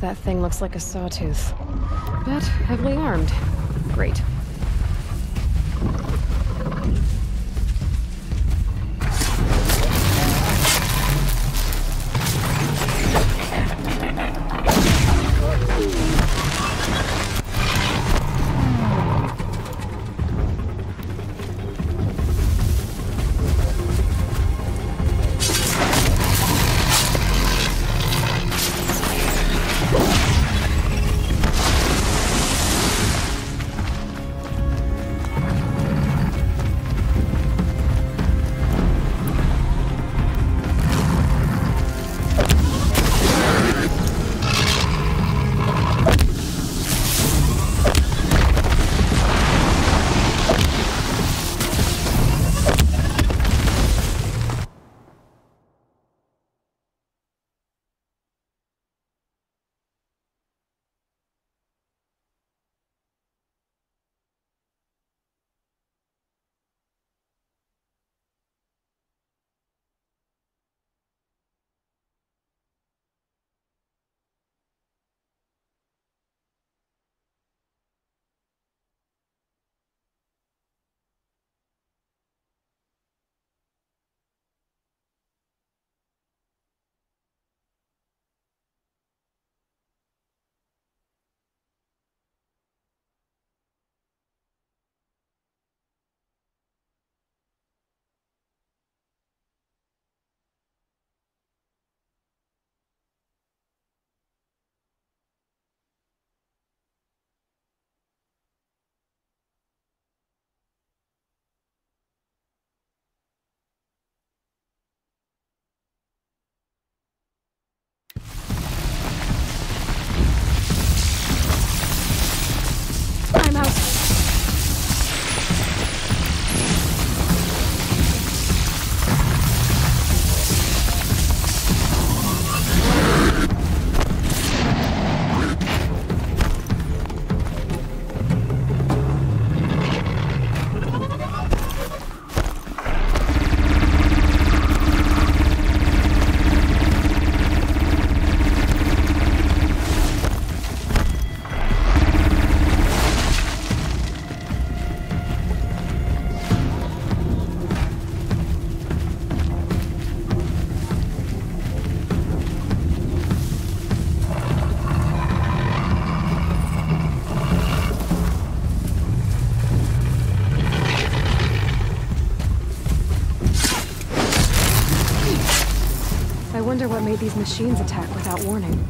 That thing looks like a sawtooth, but heavily armed. Great. I wonder what made these machines attack without warning.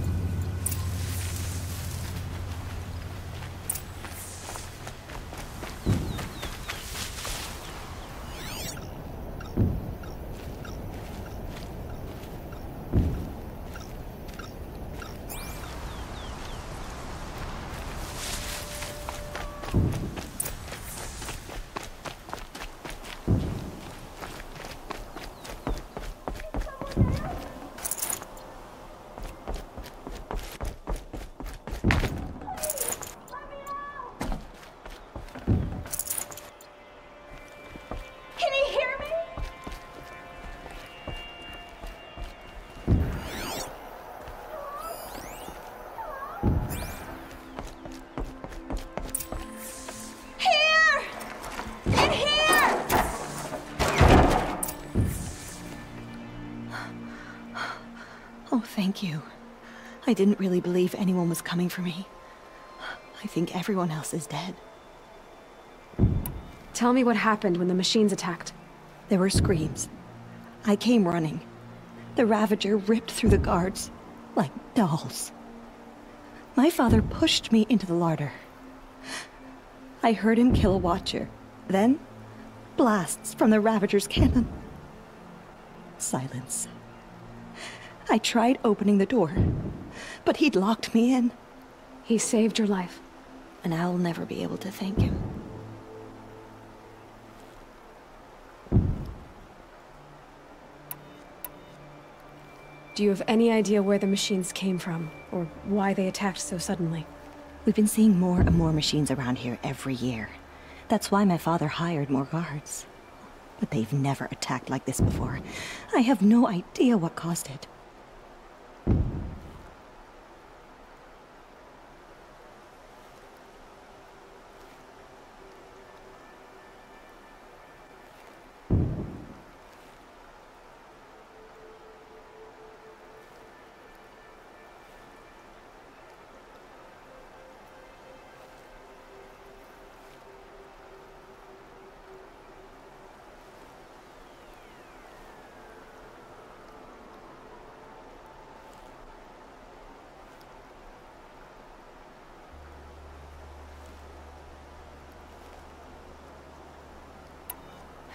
Thank you. I didn't really believe anyone was coming for me. I think everyone else is dead. Tell me what happened when the machines attacked. There were screams. I came running. The Ravager ripped through the guards like dolls. My father pushed me into the larder. I heard him kill a watcher. Then, blasts from the Ravager's cannon. Silence. I tried opening the door, but he'd locked me in. He saved your life. And I'll never be able to thank him. Do you have any idea where the machines came from, or why they attacked so suddenly? We've been seeing more and more machines around here every year. That's why my father hired more guards. But they've never attacked like this before. I have no idea what caused it.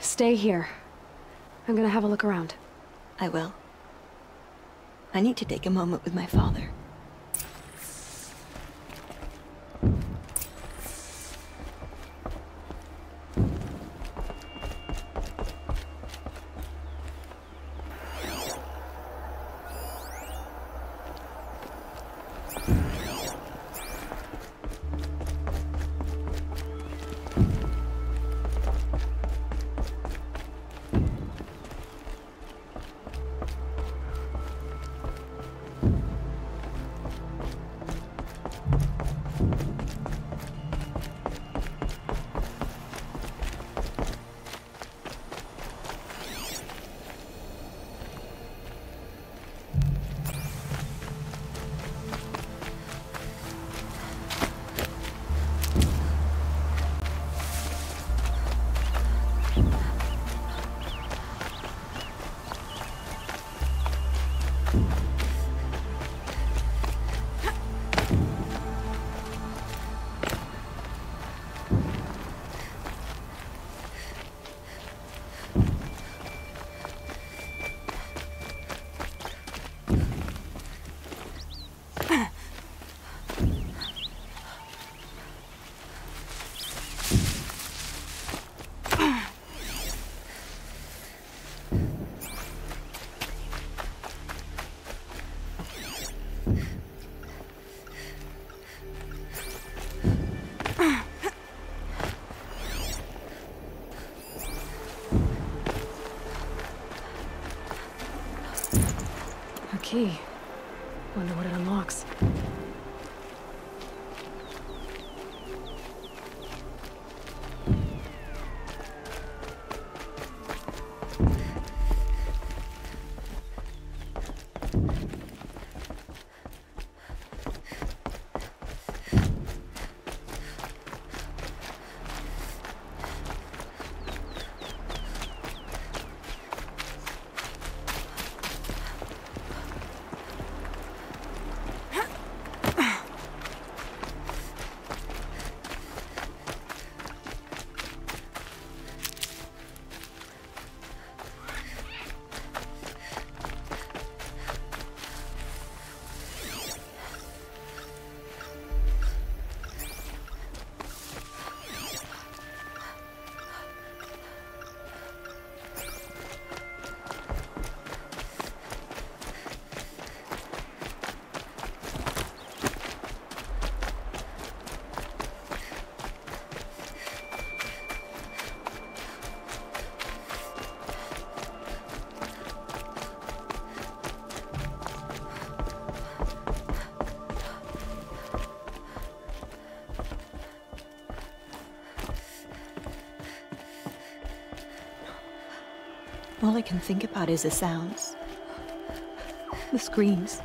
Stay here. I'm gonna have a look around. I will. I need to take a moment with my father. Key. Wonder what it unlocks. All I can think about is the sounds. The screams.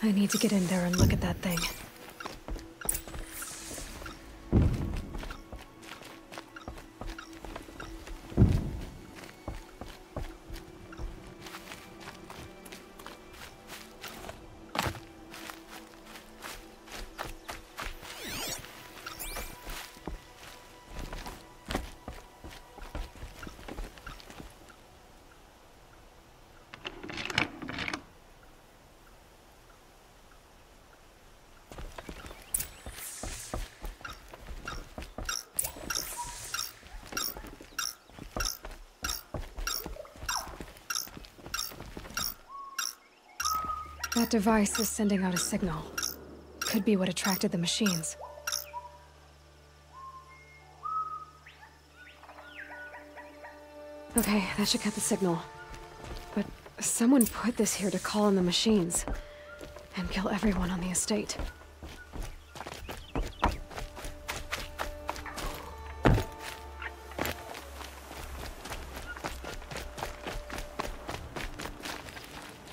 I need to get in there and look at that thing. That device is sending out a signal. Could be what attracted the machines. Okay, that should cut the signal. But someone put this here to call in the machines and kill everyone on the estate.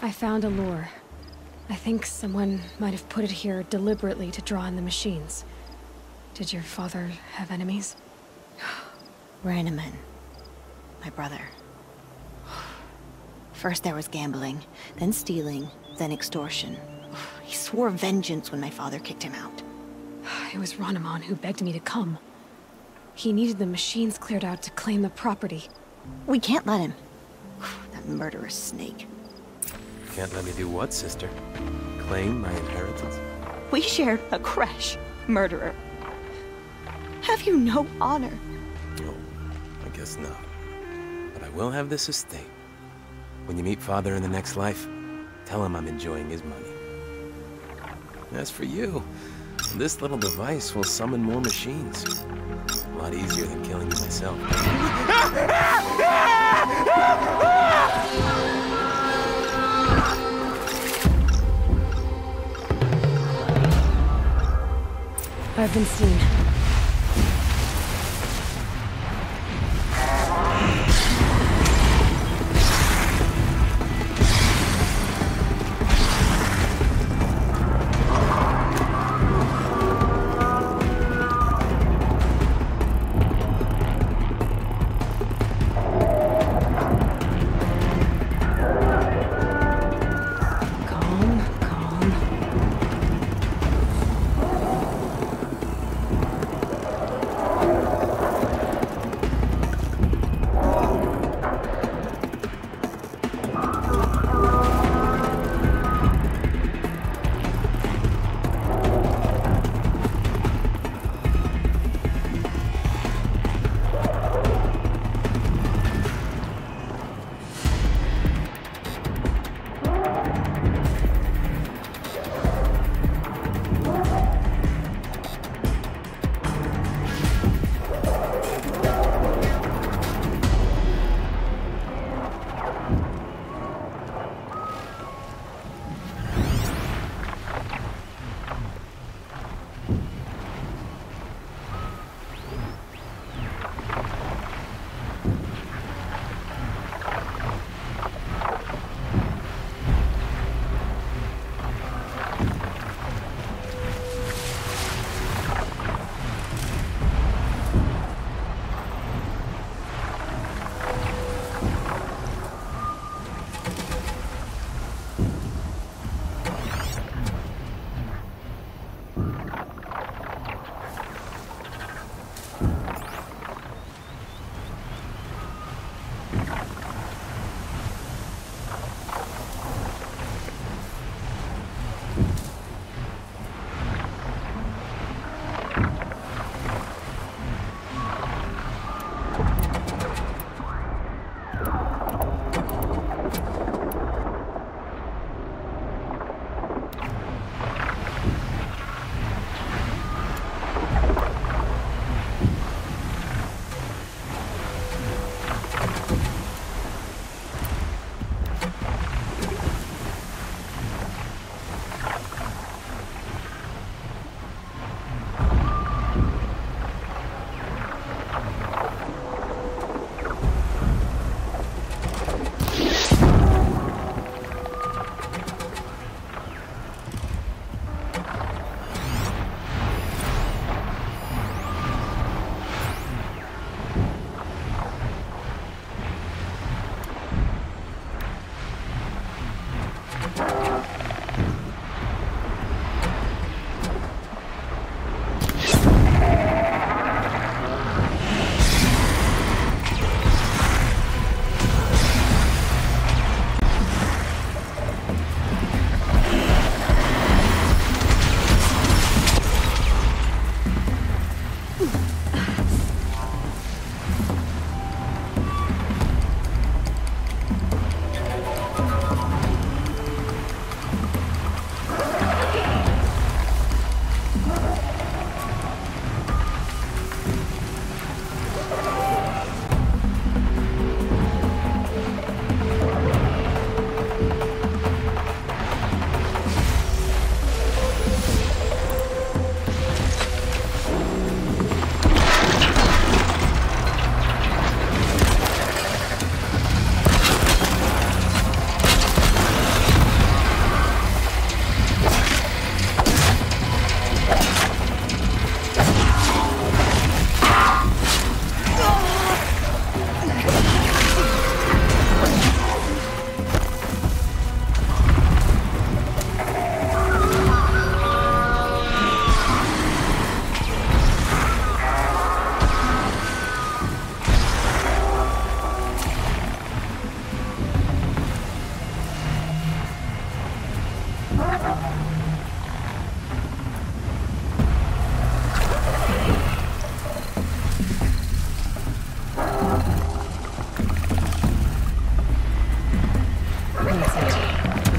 I found a lure. I think someone might have put it here deliberately to draw in the machines. Did your father have enemies? Rainaman. My brother. First there was gambling, then stealing, then extortion. He swore vengeance when my father kicked him out. It was Rainaman who begged me to come. He needed the machines cleared out to claim the property. We can't let him. That murderous snake. Can't let me do what, sister? Claim my inheritance? We shared a creche, murderer. Have you no honor? No, I guess not. But I will have this estate. When you meet Father in the next life, tell him I'm enjoying his money. As for you, this little device will summon more machines. A lot easier than killing you myself. I've been seen. needs it.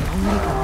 Long way to go.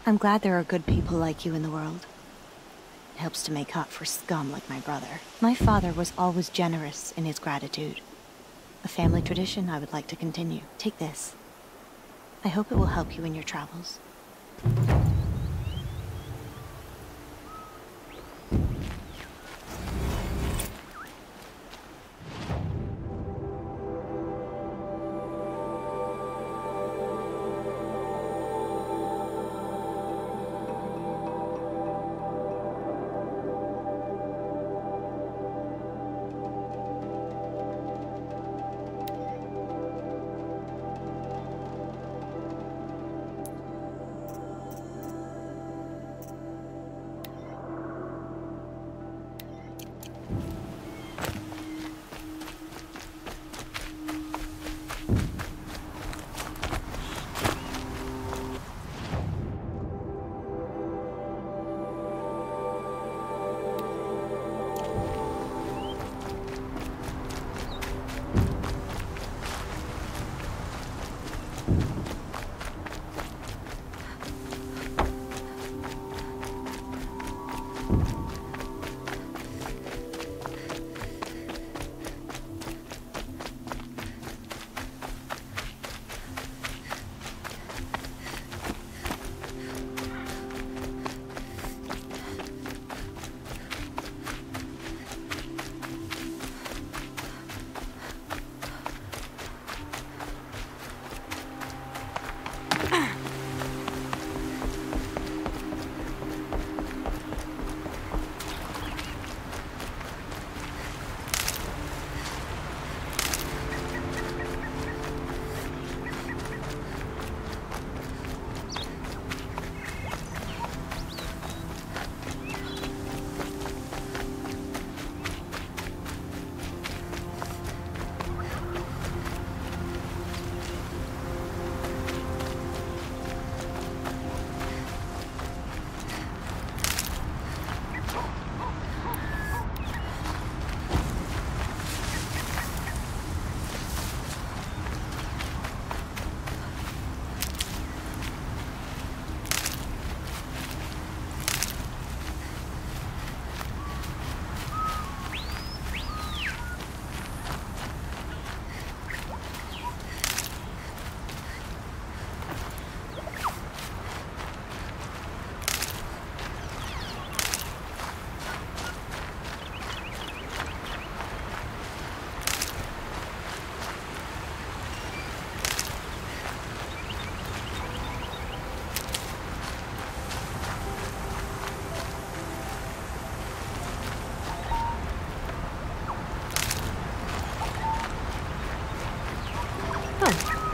I'm glad there are good people like you in the world. It helps to make up for scum like my brother. My father was always generous in his gratitude. A family tradition I would like to continue. Take this. I hope it will help you in your travels.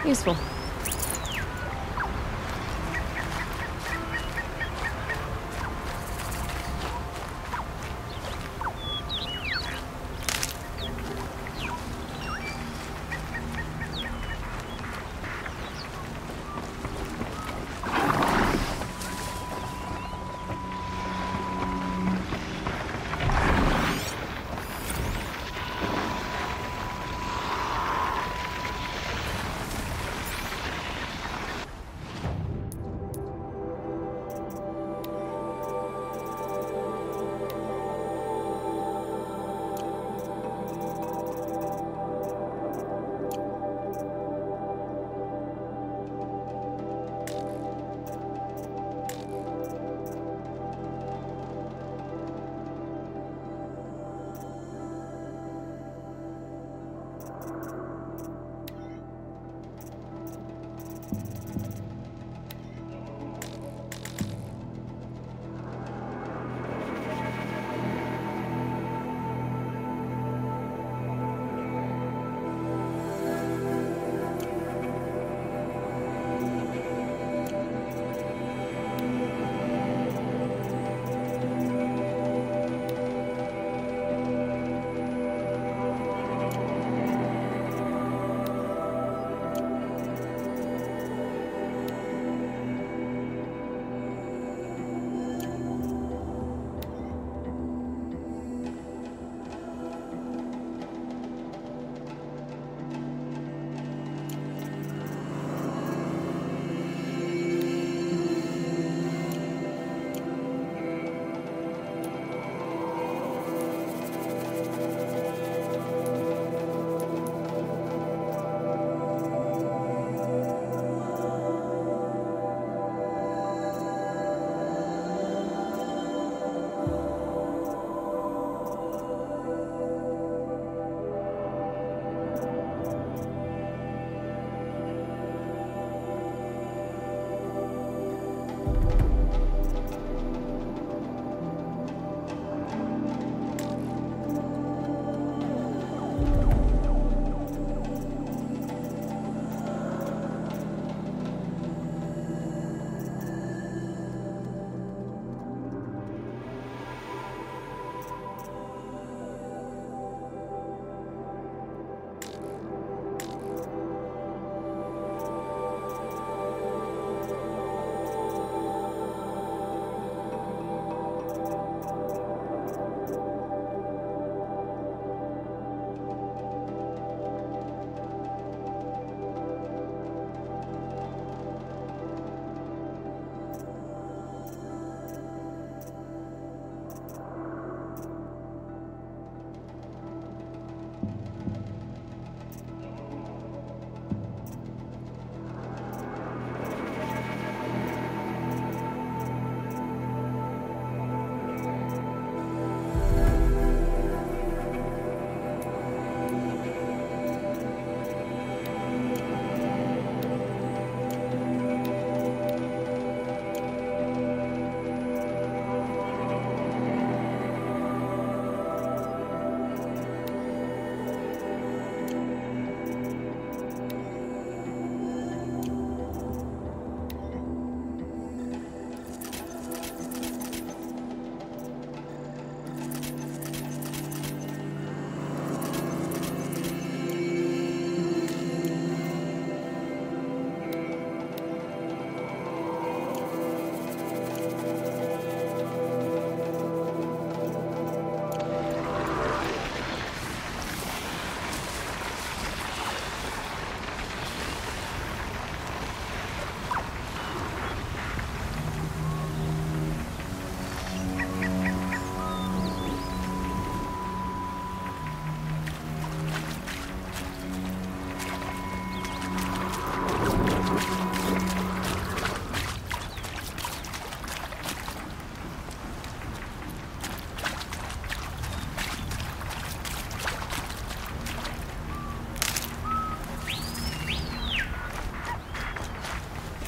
Useful.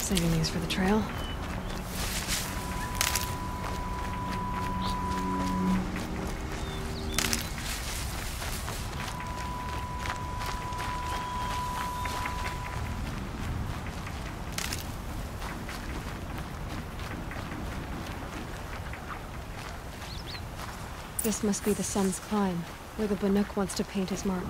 Saving these for the trail. This must be the sun's climb, where the Banuk wants to paint his mark.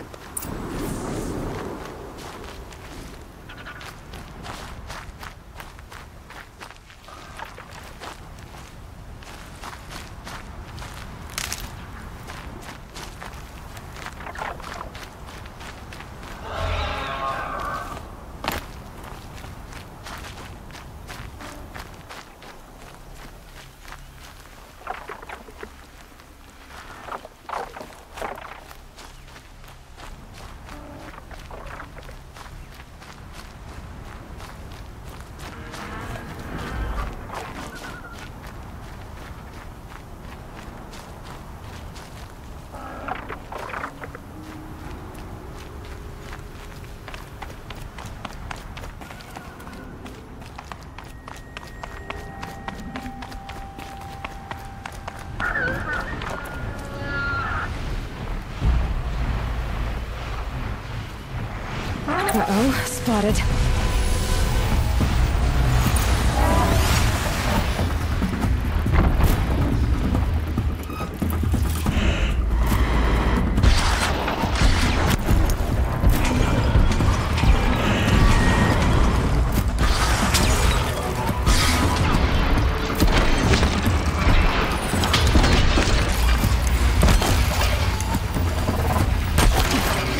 Uh-oh, spotted.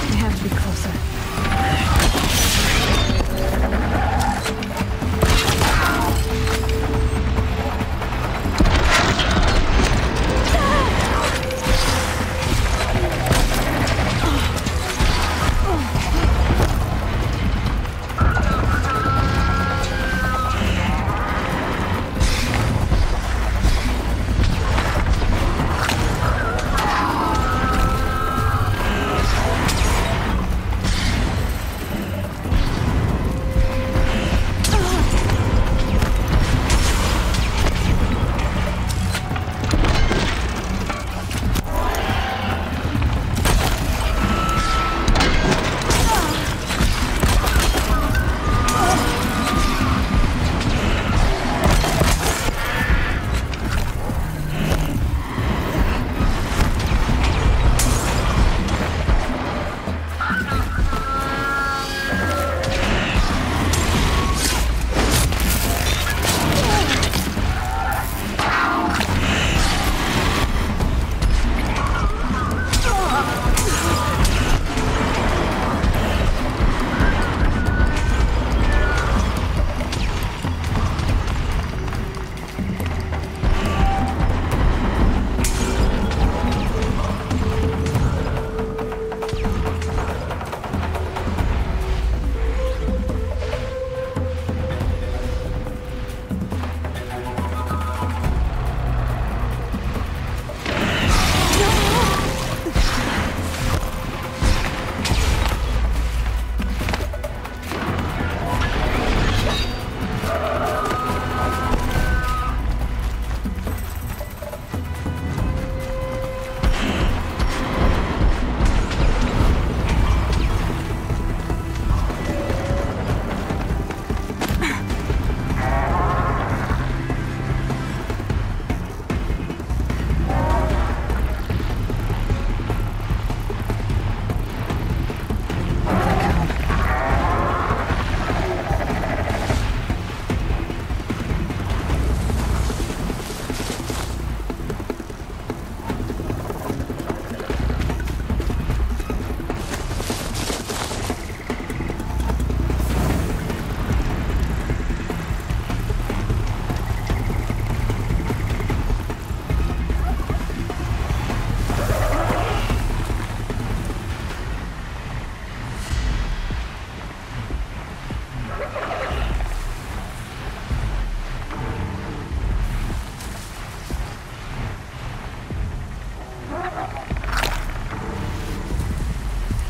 I have to be closer.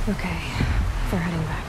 Okay, we're heading back.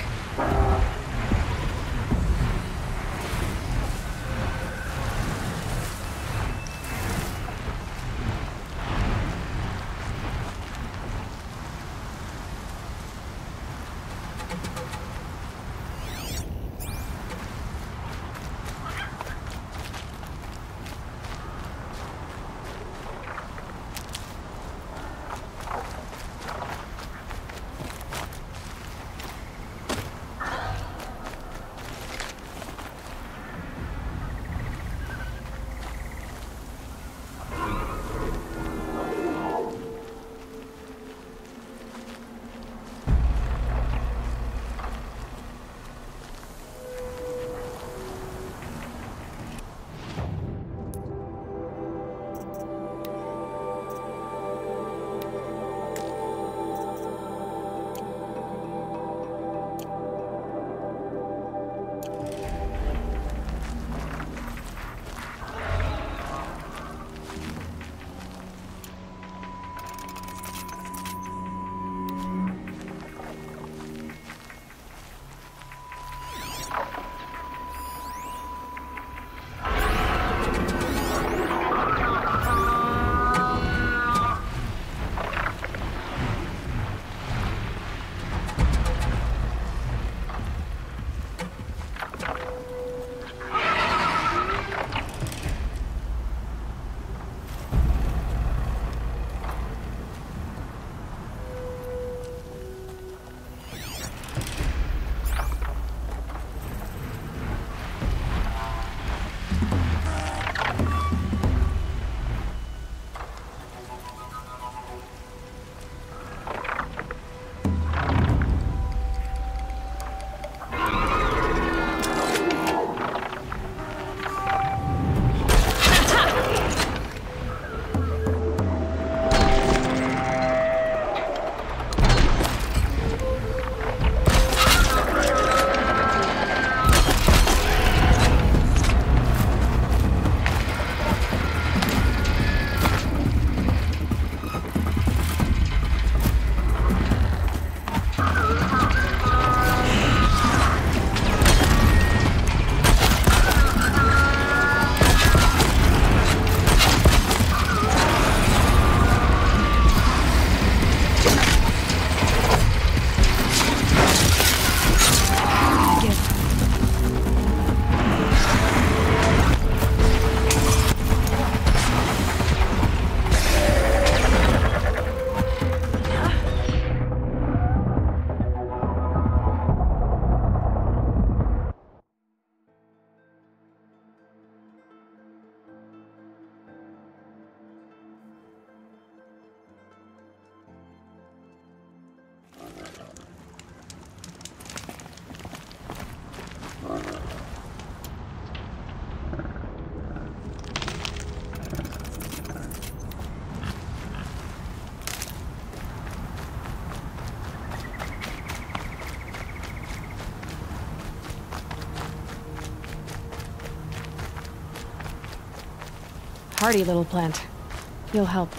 hardy little plant. You'll help.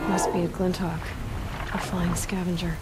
Must be a Glinthawk, a flying scavenger.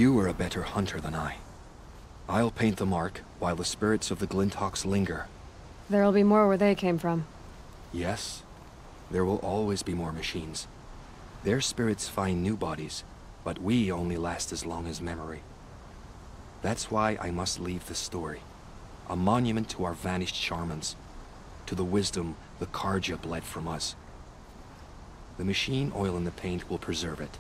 You are a better hunter than I. I'll paint the mark while the spirits of the Glinthawks linger. There'll be more where they came from. Yes, there will always be more machines. Their spirits find new bodies, but we only last as long as memory. That's why I must leave the story. A monument to our vanished shamans, to the wisdom the Karja bled from us. The machine oil in the paint will preserve it.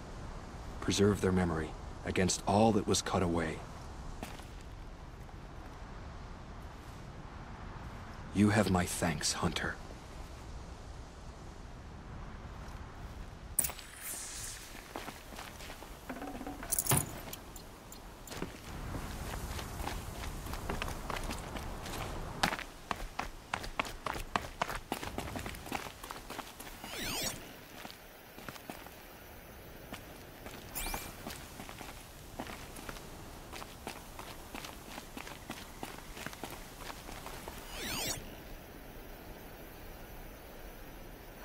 Preserve their memory against all that was cut away. You have my thanks, Hunter.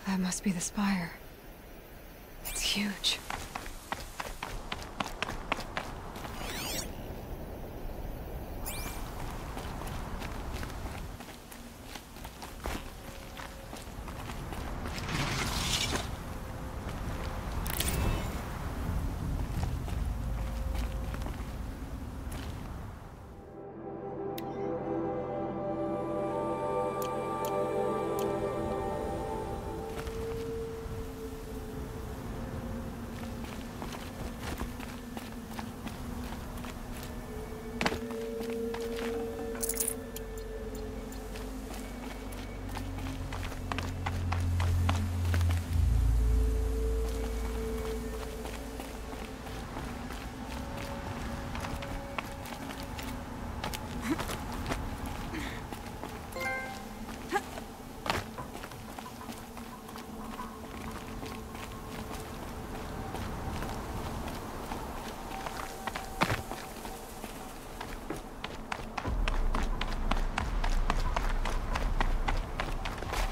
That must be the spire. It's huge.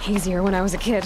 Easier when I was a kid.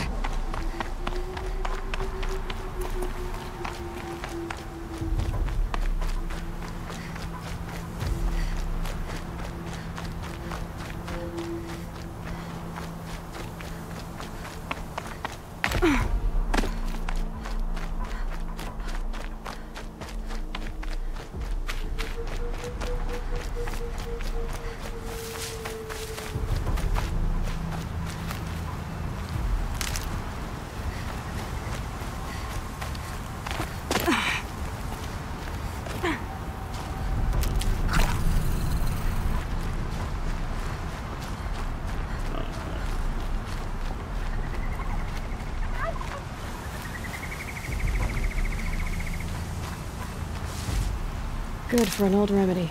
Good for an old remedy.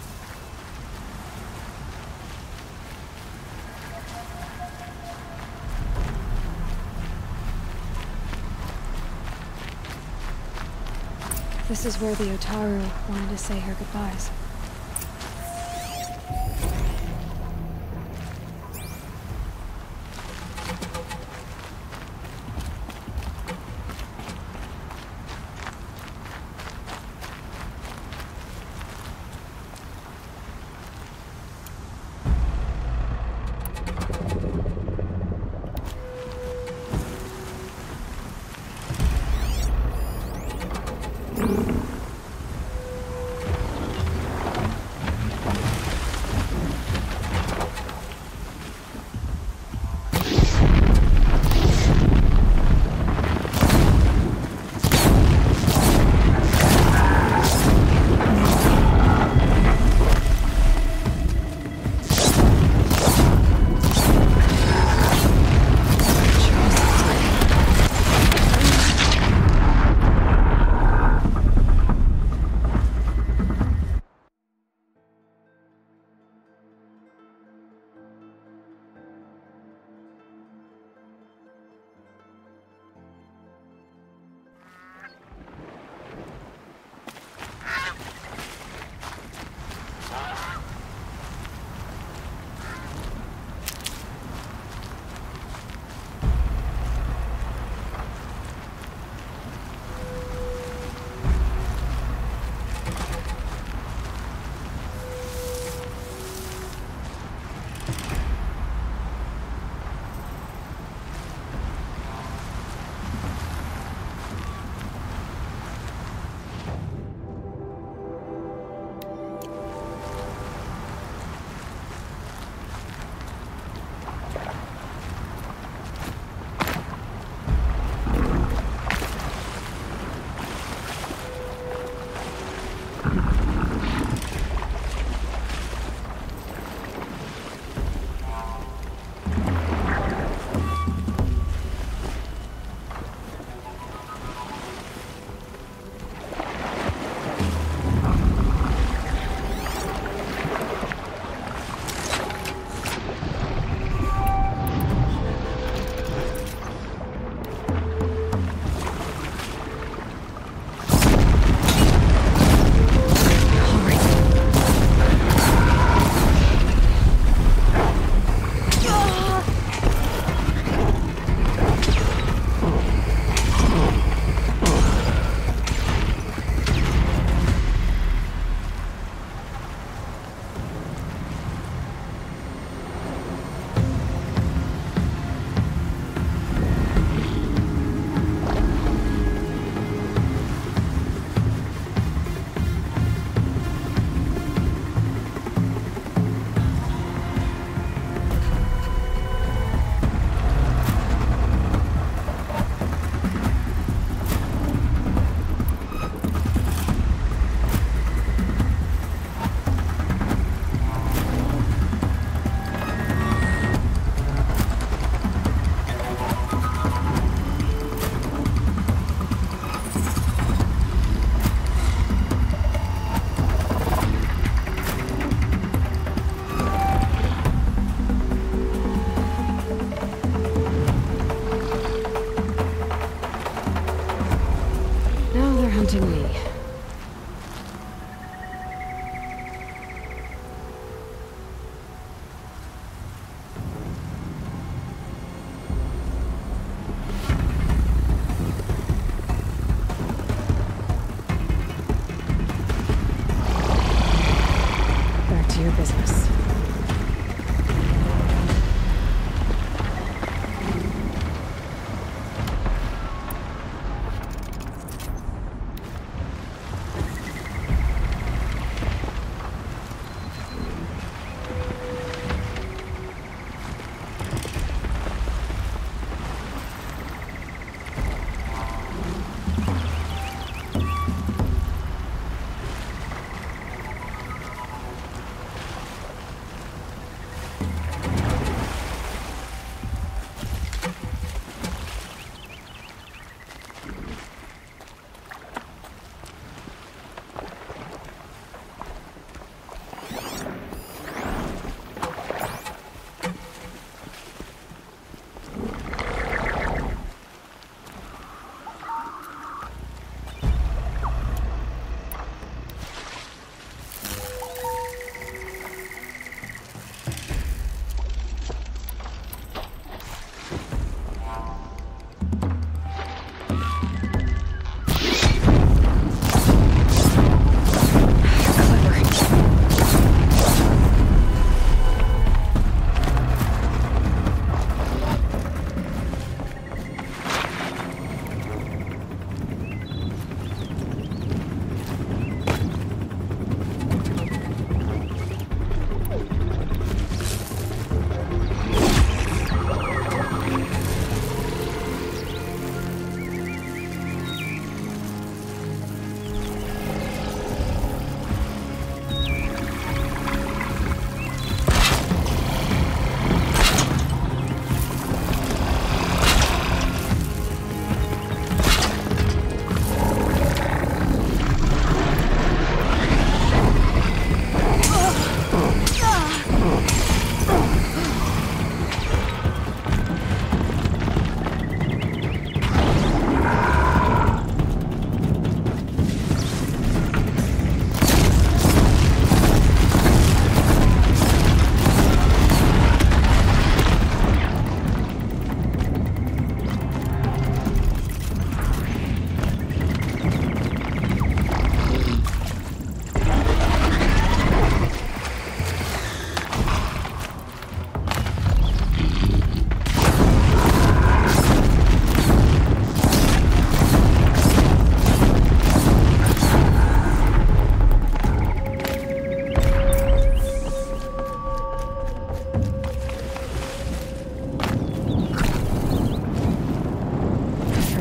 This is where the Otaru wanted to say her goodbyes. to me. Back to your business.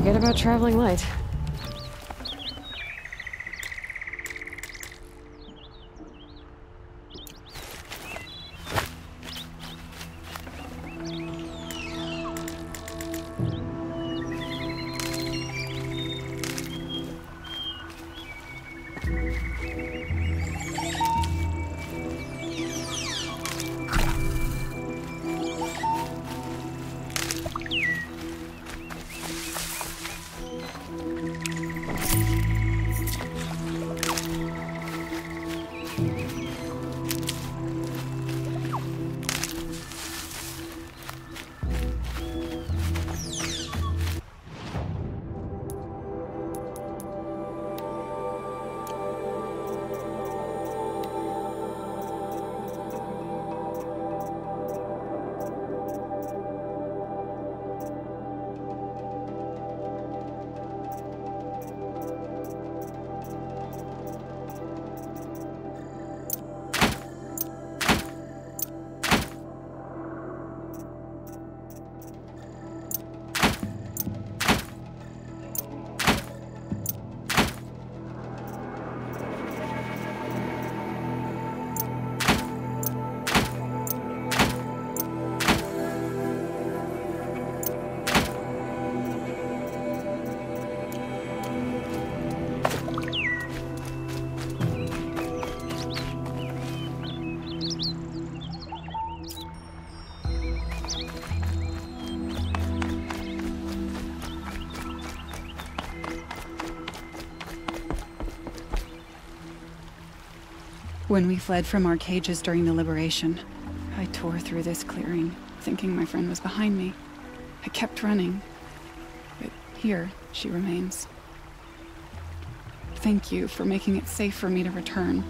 Forget about traveling light. When we fled from our cages during the liberation, I tore through this clearing, thinking my friend was behind me. I kept running, but here she remains. Thank you for making it safe for me to return.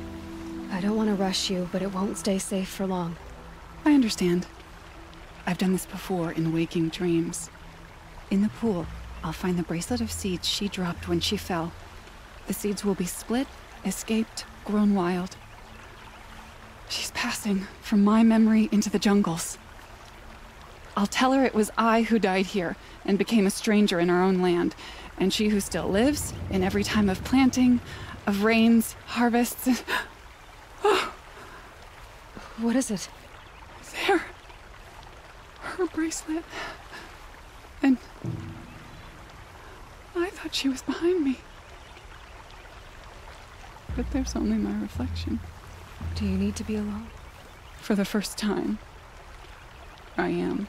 I don't want to rush you, but it won't stay safe for long. I understand. I've done this before in waking dreams. In the pool, I'll find the bracelet of seeds she dropped when she fell. The seeds will be split, escaped, grown wild. She's passing from my memory into the jungles. I'll tell her it was I who died here and became a stranger in our own land, and she who still lives in every time of planting, of rains, harvests. Oh. What is it? There. Her bracelet. And I thought she was behind me. But there's only my reflection. Do you need to be alone? For the first time, I am.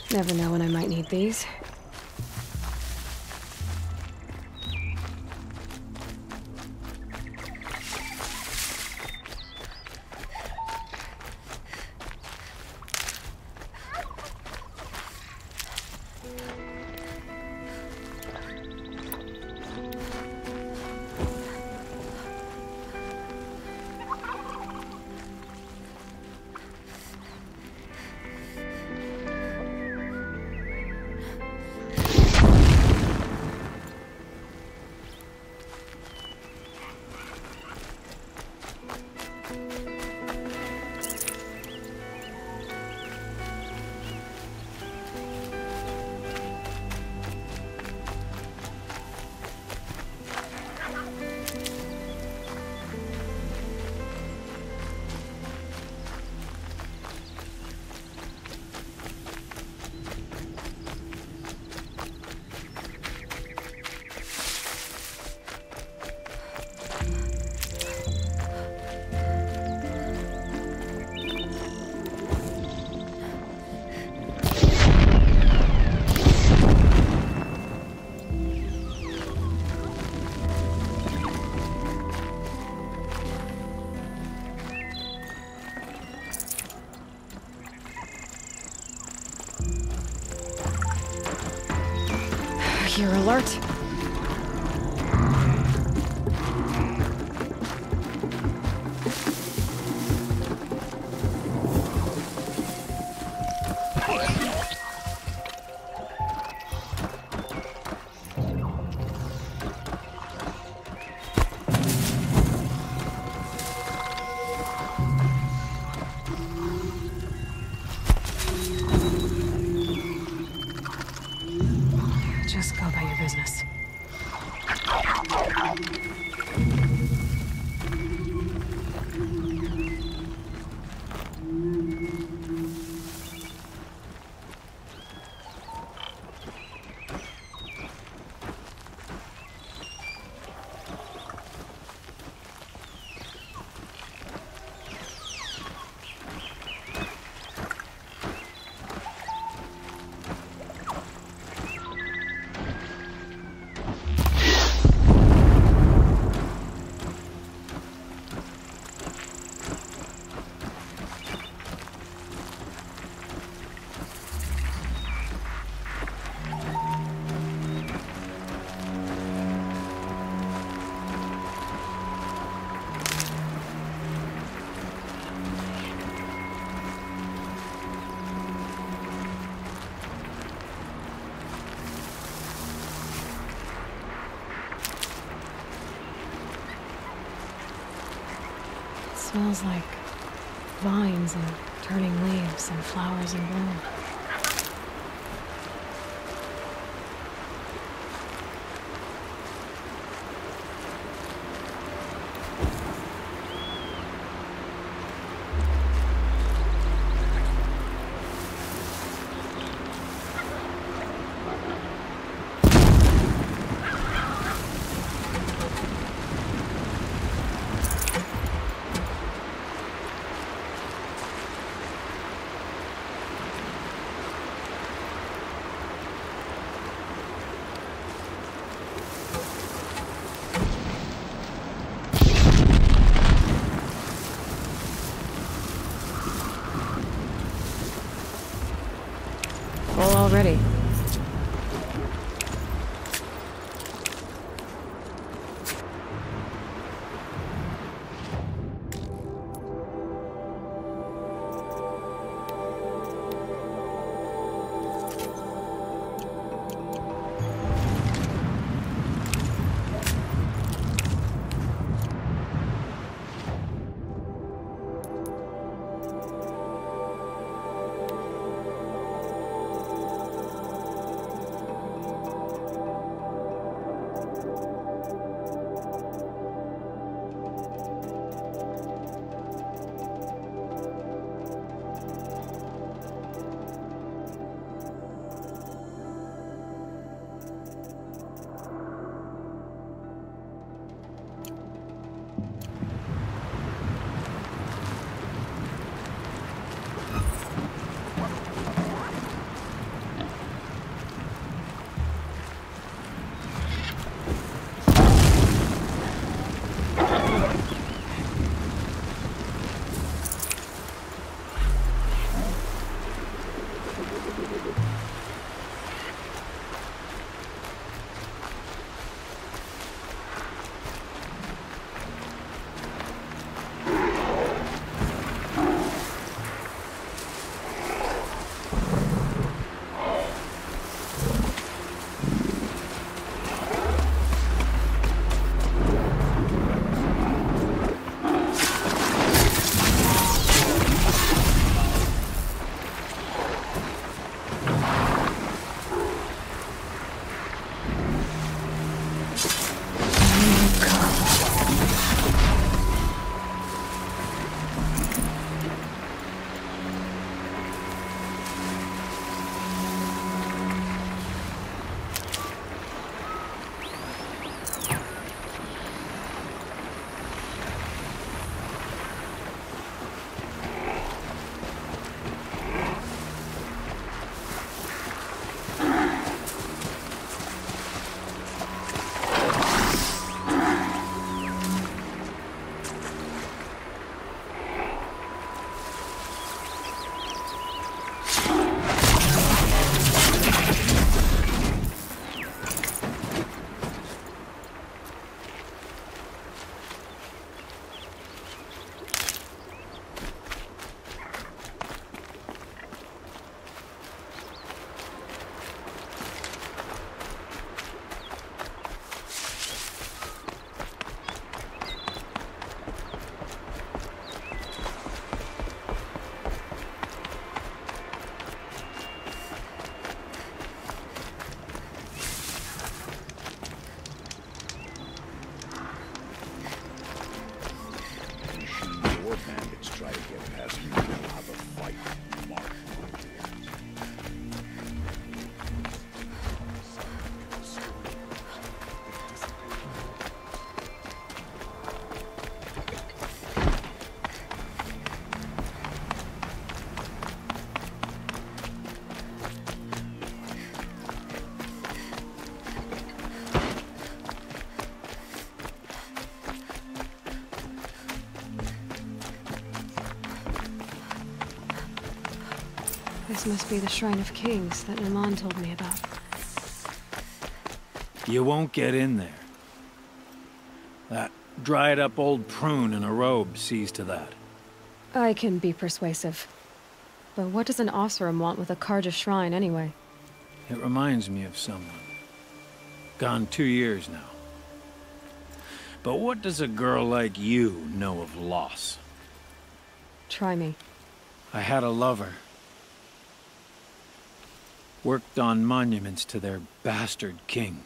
Never know when I might need these. You're alert. Just go about your business. Smells like vines and turning leaves and flowers in bloom. Already. This must be the Shrine of Kings that Naman told me about. You won't get in there. That dried-up old prune in a robe sees to that. I can be persuasive. But what does an Oseram want with a Karja shrine, anyway? It reminds me of someone. Gone 2 years now. But what does a girl like you know of loss? Try me. I had a lover. Worked on monuments to their bastard king.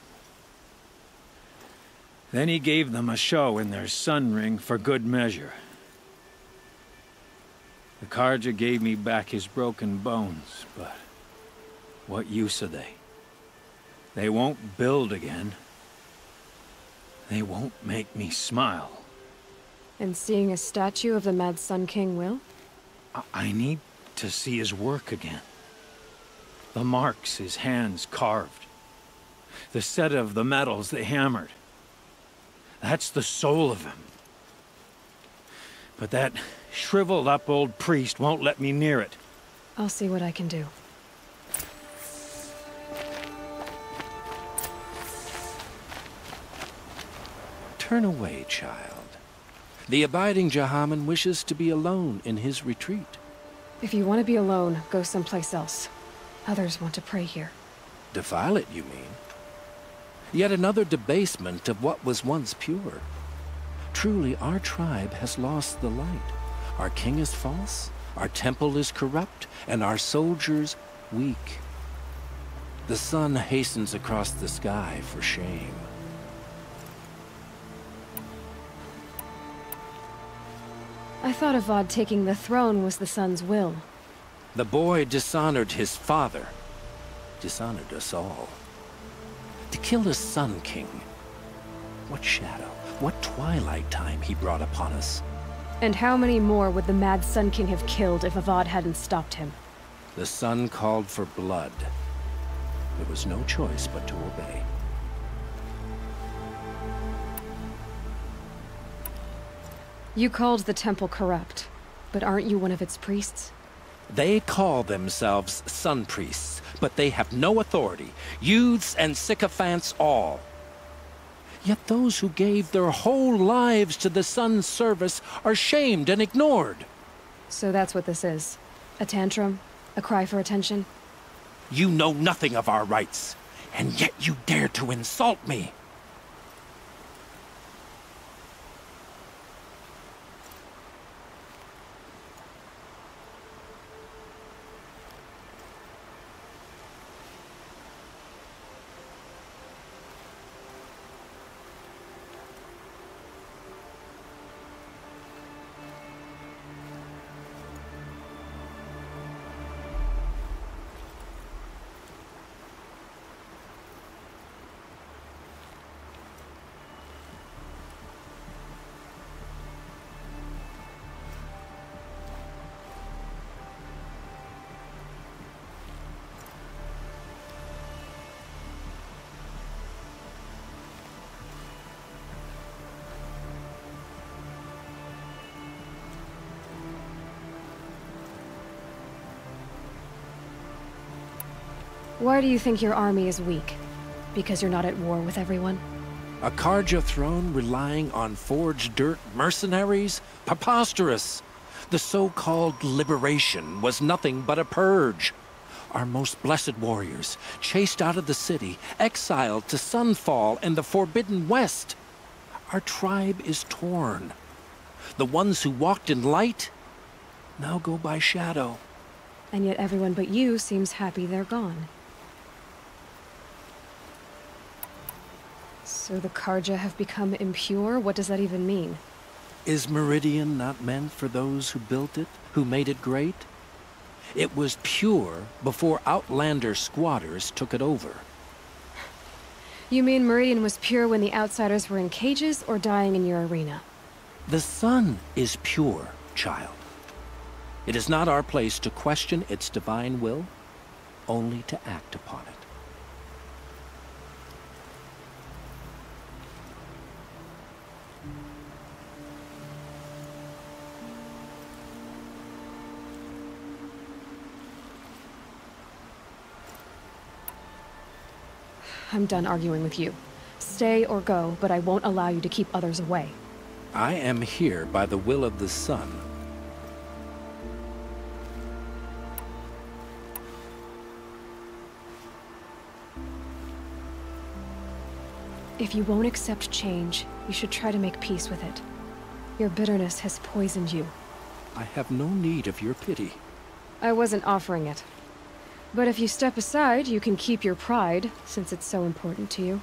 Then he gave them a show in their sun ring for good measure. The Carja gave me back his broken bones, but what use are they? They won't build again. They won't make me smile. And seeing a statue of the Mad Sun King will? I need to see his work again. The marks his hands carved. The set of the metals they hammered. That's the soul of him. But that shriveled-up old priest won't let me near it. I'll see what I can do. Turn away, child. The abiding Jahaman wishes to be alone in his retreat. If you want to be alone, go someplace else. Others want to pray here. Defile it, you mean? Yet another debasement of what was once pure. Truly, our tribe has lost the light. Our king is false, our temple is corrupt, and our soldiers weak. The sun hastens across the sky for shame. I thought Avad taking the throne was the sun's will. The boy dishonored his father, dishonored us all. To kill a Sun King. What shadow, what twilight time he brought upon us. And how many more would the Mad Sun King have killed if Avad hadn't stopped him? The sun called for blood. There was no choice but to obey. You called the temple corrupt, but aren't you one of its priests? They call themselves sun priests, but they have no authority. Youths and sycophants all. Yet those who gave their whole lives to the sun's service are shamed and ignored. So that's what this is. A tantrum? A cry for attention? You know nothing of our rights, and yet you dare to insult me. Why do you think your army is weak? Because you're not at war with everyone? A Carja throne relying on forged dirt mercenaries? Preposterous! The so-called liberation was nothing but a purge. Our most blessed warriors, chased out of the city, exiled to Sunfall and the Forbidden West. Our tribe is torn. The ones who walked in light now go by shadow. And yet everyone but you seems happy they're gone. So the Carja have become impure? What does that even mean? Is Meridian not meant for those who built it, who made it great? It was pure before Outlander squatters took it over. You mean Meridian was pure when the outsiders were in cages or dying in your arena? The sun is pure, child. It is not our place to question its divine will, only to act upon it. I'm done arguing with you. Stay or go, but I won't allow you to keep others away. I am here by the will of the sun. If you won't accept change, you should try to make peace with it. Your bitterness has poisoned you. I have no need of your pity. I wasn't offering it. But if you step aside, you can keep your pride, since it's so important to you.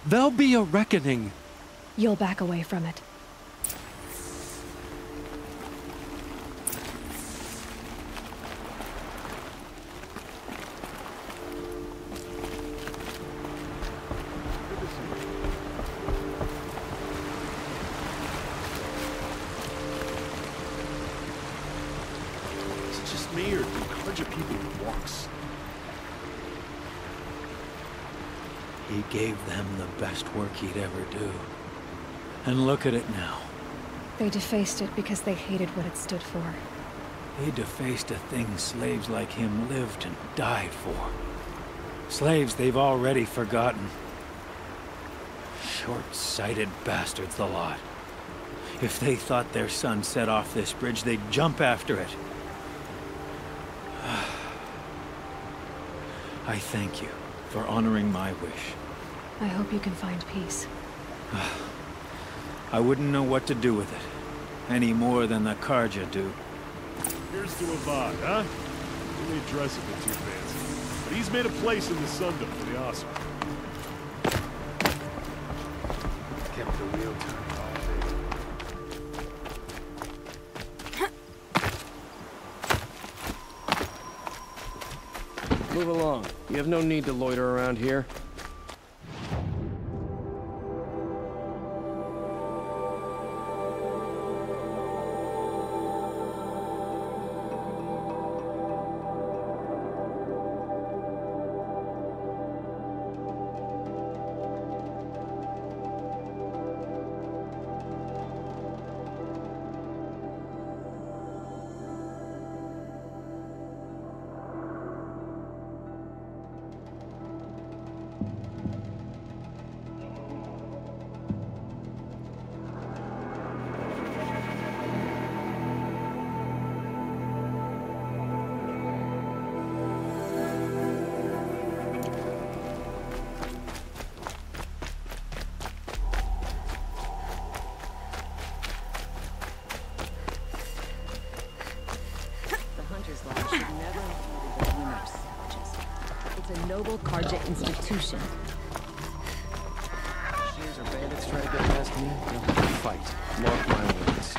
There'll be a reckoning. You'll back away from it. Is it just me, or do larger people walks? He gave them the best work he'd ever do. And look at it now. They defaced it because they hated what it stood for. He defaced a thing slaves like him lived and died for. Slaves they've already forgotten. Short-sighted bastards, the lot. If they thought their son set off this bridge, they'd jump after it. I thank you for honoring my wish. I hope you can find peace. I wouldn't know what to do with it, any more than the Karja do. Here's to Avad, huh? He may dress a bit too fancy, but he's made a place in the Sundom for the awesome. Kept the wheel turned all day. Move along. You have no need to loiter around here. It's a noble Karja institution. Machines or bandits try to get past me, you'll have to fight. Mark my words.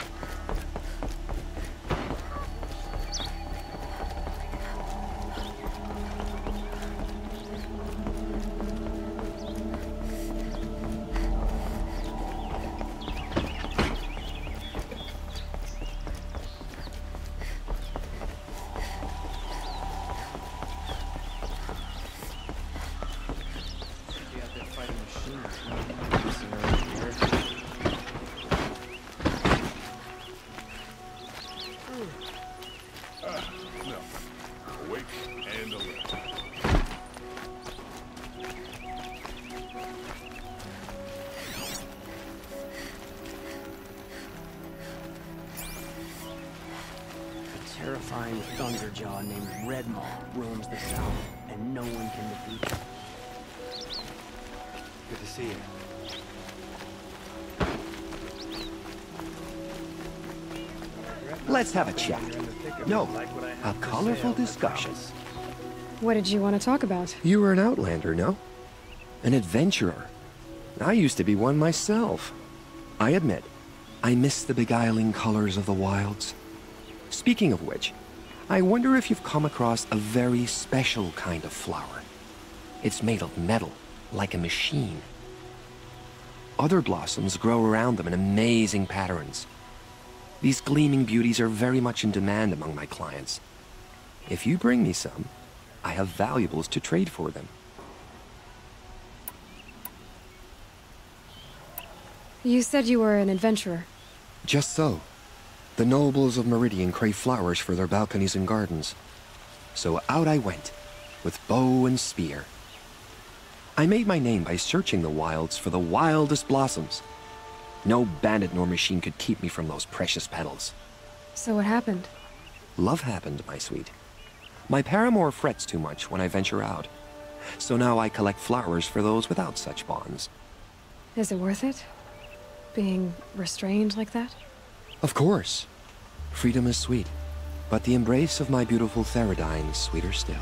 Terrifying Thunderjaw named Redmaw roams the south, and no one can defeat him. Good to see you. Let's have a chat. No, a colorful discussion. What did you want to talk about? You were an outlander, no? An adventurer. I used to be one myself. I admit, I miss the beguiling colors of the wilds. Speaking of which, I wonder if you've come across a very special kind of flower. It's made of metal, like a machine. Other blossoms grow around them in amazing patterns. These gleaming beauties are very much in demand among my clients. If you bring me some, I have valuables to trade for them. You said you were an adventurer. Just so. The nobles of Meridian crave flowers for their balconies and gardens. So out I went, with bow and spear. I made my name by searching the wilds for the wildest blossoms. No bandit nor machine could keep me from those precious petals. So what happened? Love happened, my sweet. My paramour frets too much when I venture out. So now I collect flowers for those without such bonds. Is it worth it? Being restrained like that? Of course. Freedom is sweet, but the embrace of my beautiful Theradine is sweeter still.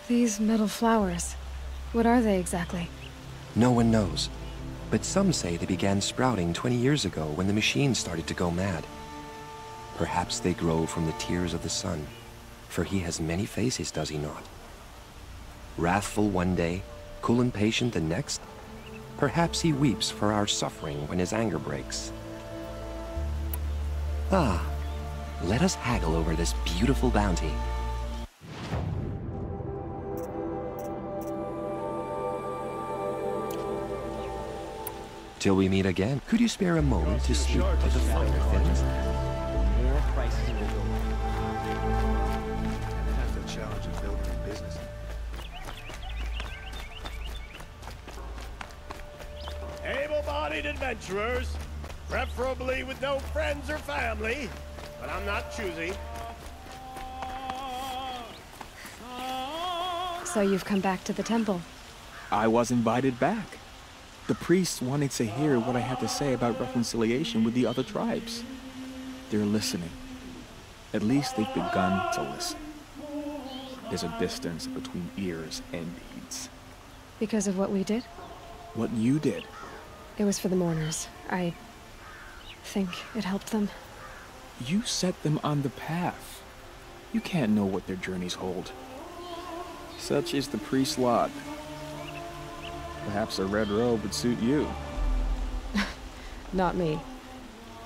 These metal flowers, what are they exactly? No one knows, but some say they began sprouting 20 years ago when the machine started to go mad. Perhaps they grow from the tears of the sun, for he has many faces, does he not? Wrathful one day, cool and patient the next? Perhaps he weeps for our suffering when his anger breaks. Ah, let us haggle over this beautiful bounty. Till we meet again, could you spare a moment to speak of the finer things? More prices will go up. That's the challenge of building a business. Able-bodied adventurers, preferably with no friends or family, but I'm not choosy. So you've come back to the temple. I was invited back. The priests wanted to hear what I had to say about reconciliation with the other tribes. They're listening. At least they've begun to listen. There's a distance between ears and deeds. Because of what we did? What you did. It was for the mourners. I think it helped them. You set them on the path. You can't know what their journeys hold. Such is the priest's lot. Perhaps a red robe would suit you. Not me.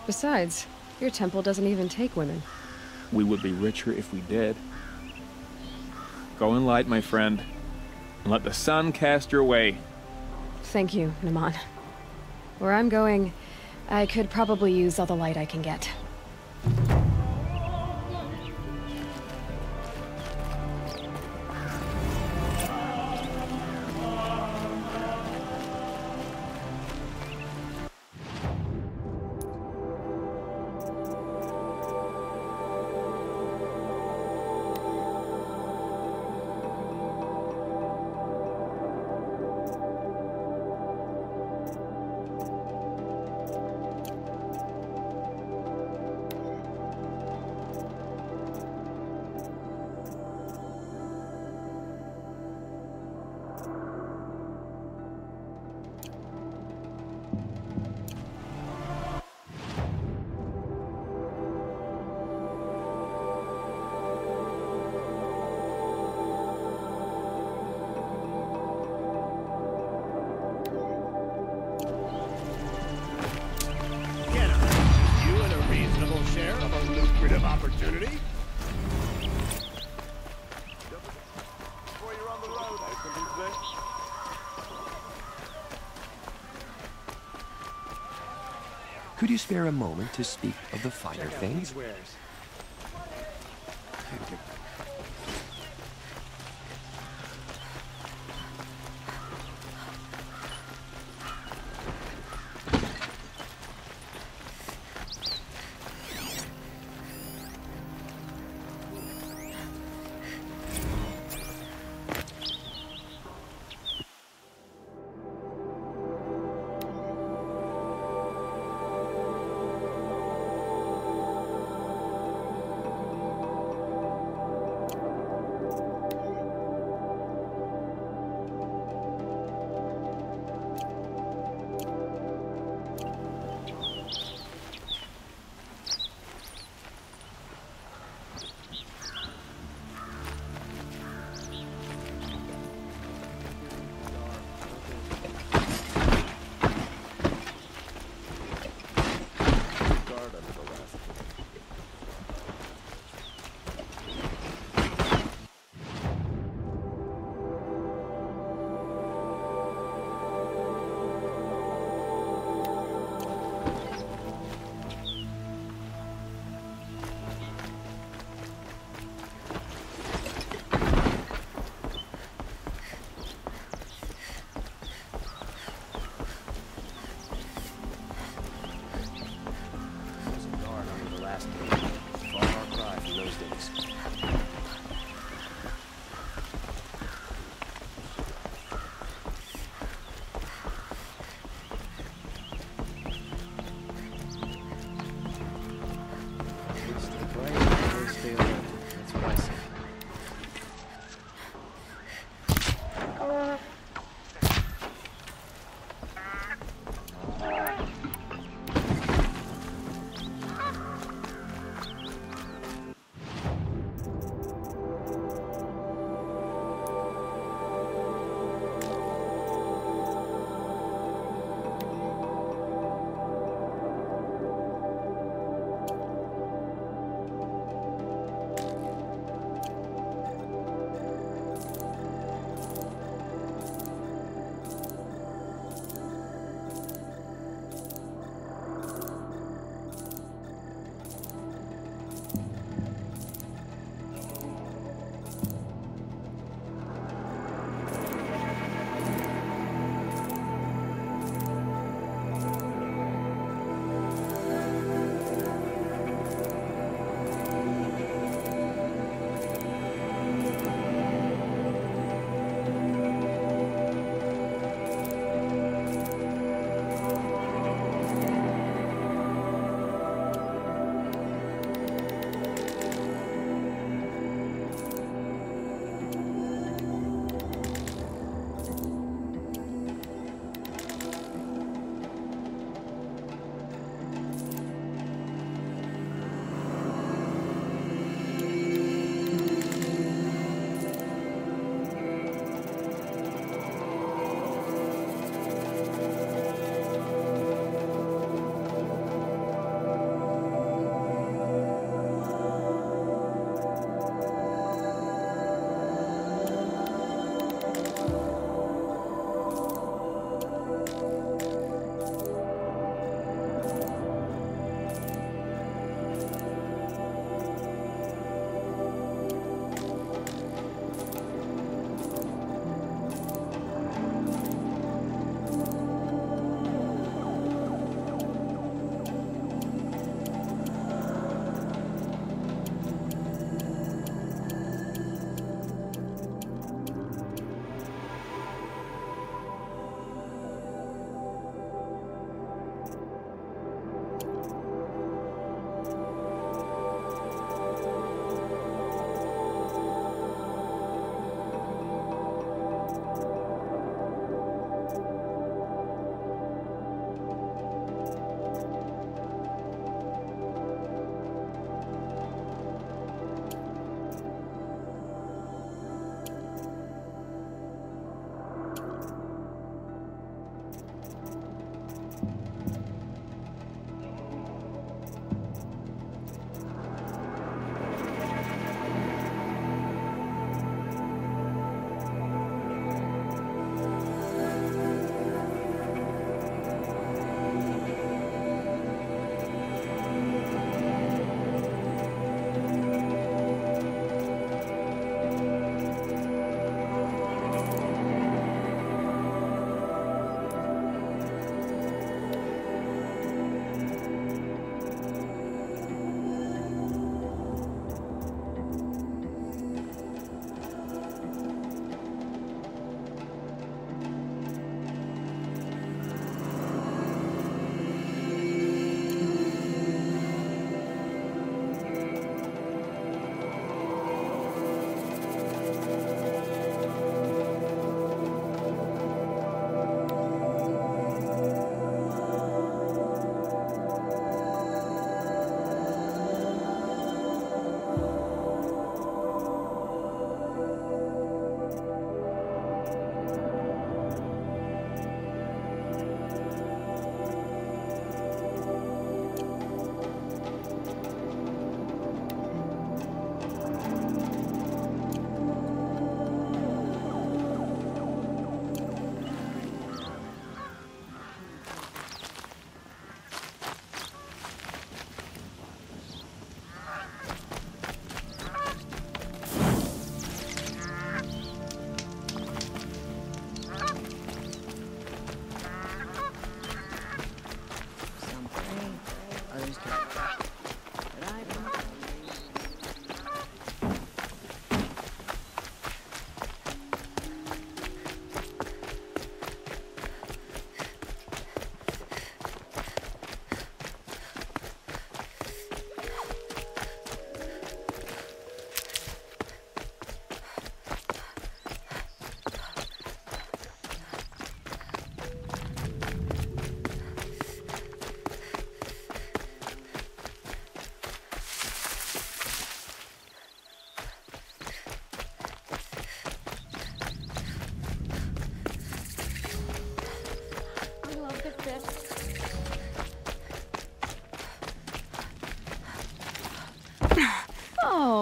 Besides, your temple doesn't even take women. We would be richer if we did. Go in light, my friend, and let the sun cast your way. Thank you, Naman. Where I'm going, I could probably use all the light I can get. Opportunity? Before you're on the road, I can be there. Could you spare a moment to speak of the finer things?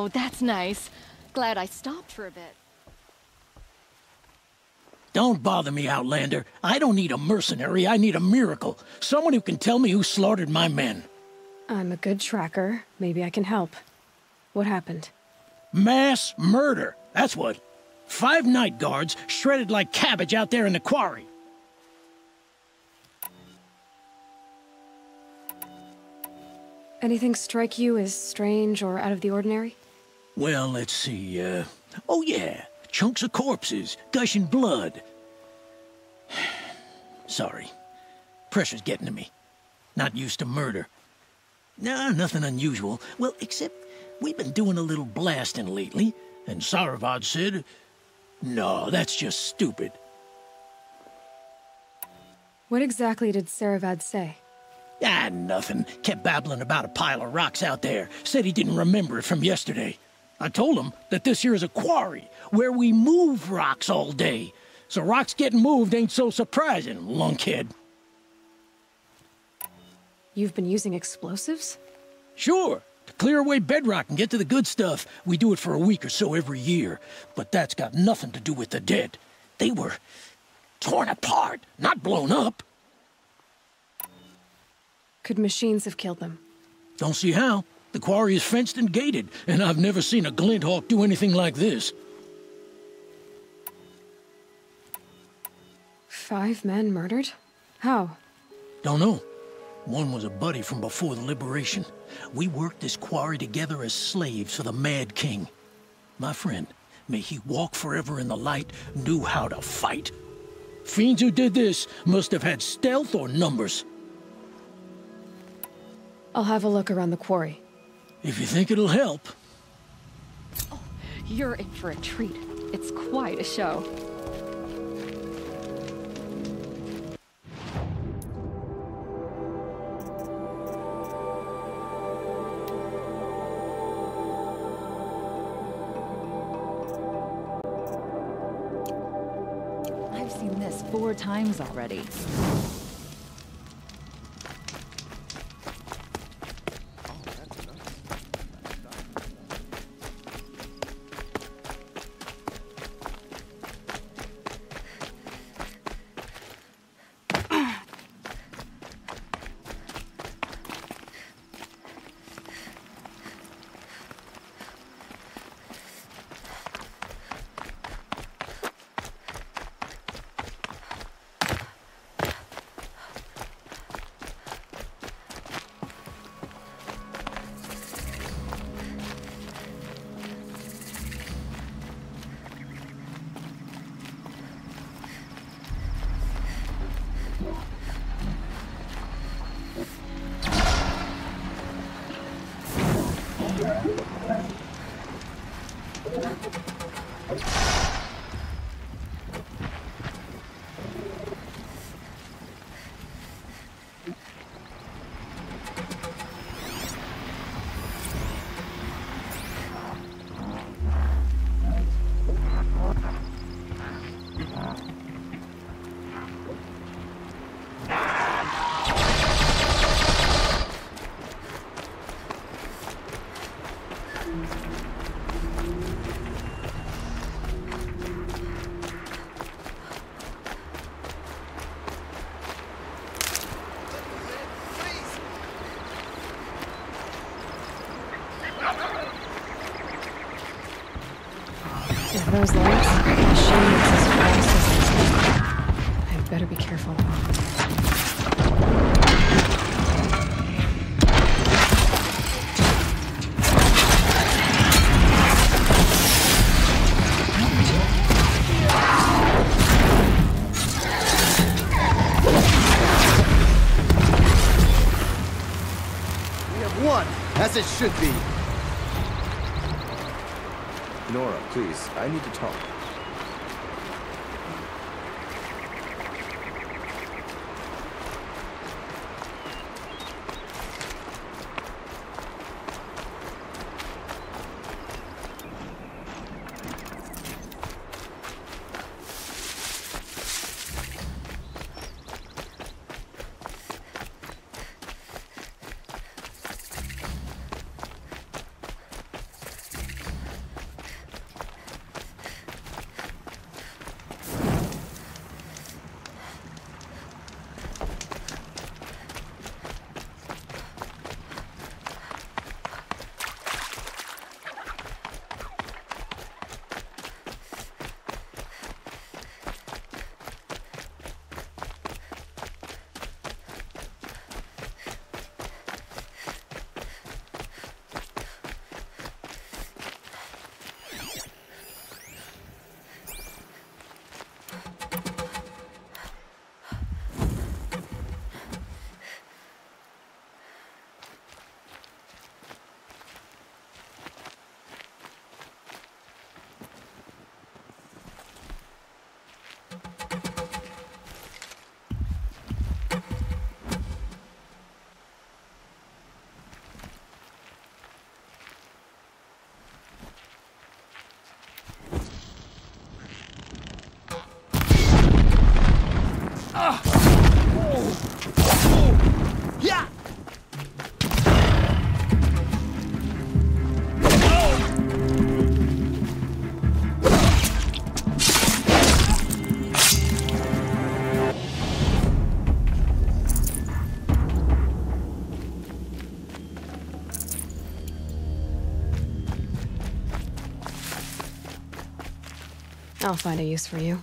Oh, that's nice. Glad I stopped for a bit. Don't bother me, Outlander. I don't need a mercenary, I need a miracle. Someone who can tell me who slaughtered my men. I'm a good tracker. Maybe I can help. What happened? Mass murder, that's what. 5 night guards shredded like cabbage out there in the quarry. Anything strike you as strange or out of the ordinary? Well, let's see, oh yeah, chunks of corpses, gushing blood. Sorry. Pressure's getting to me. Not used to murder. Nah, nothing unusual. Well, except we've been doing a little blasting lately, and Saravad said, no, that's just stupid. What exactly did Saravad say? Ah, nothing. Kept babbling about a pile of rocks out there. Said he didn't remember it from yesterday. I told him that this here is a quarry, where we move rocks all day. So rocks getting moved ain't so surprising, lunkhead. You've been using explosives? Sure. To clear away bedrock and get to the good stuff, we do it for a week or so every year. But that's got nothing to do with the dead. They were torn apart, not blown up. Could machines have killed them? Don't see how. The quarry is fenced and gated, and I've never seen a Glinthawk do anything like this. 5 men murdered? How? Don't know. One was a buddy from before the liberation. We worked this quarry together as slaves for the Mad King. My friend, may he walk forever in the light, knew how to fight. Fiends who did this must have had stealth or numbers. I'll have a look around the quarry. If you think it'll help. Oh, you're in for a treat. It's quite a show. I've seen this 4 times already. Those lights, machine is as fast as they I'd better be careful. We have won, as it should be. Nora, please, I need to talk. Yeah! I'll find a use for you.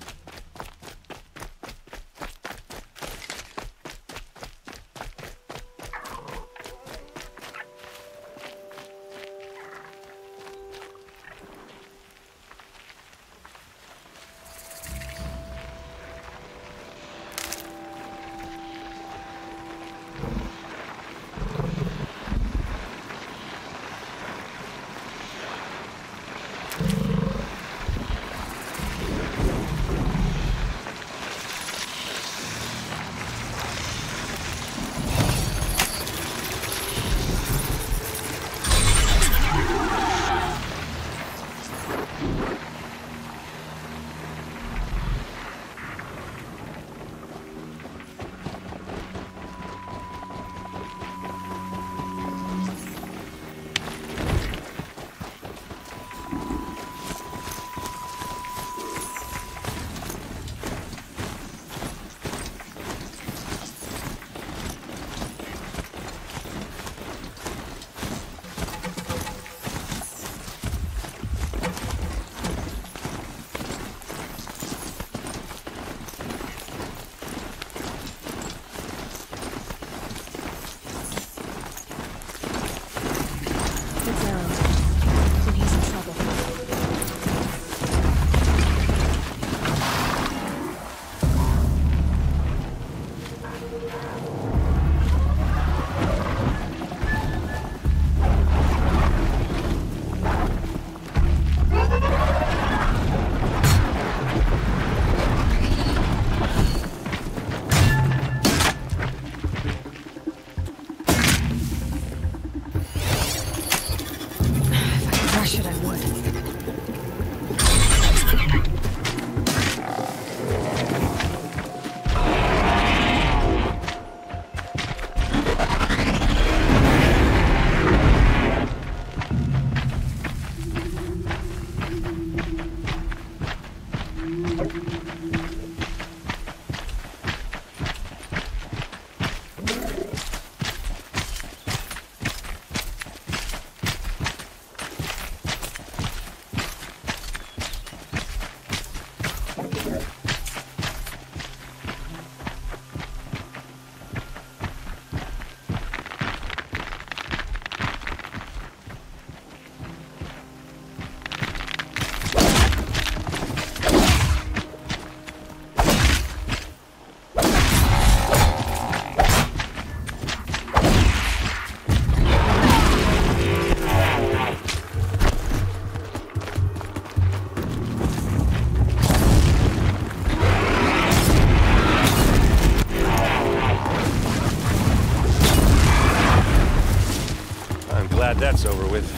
Glad that's over with.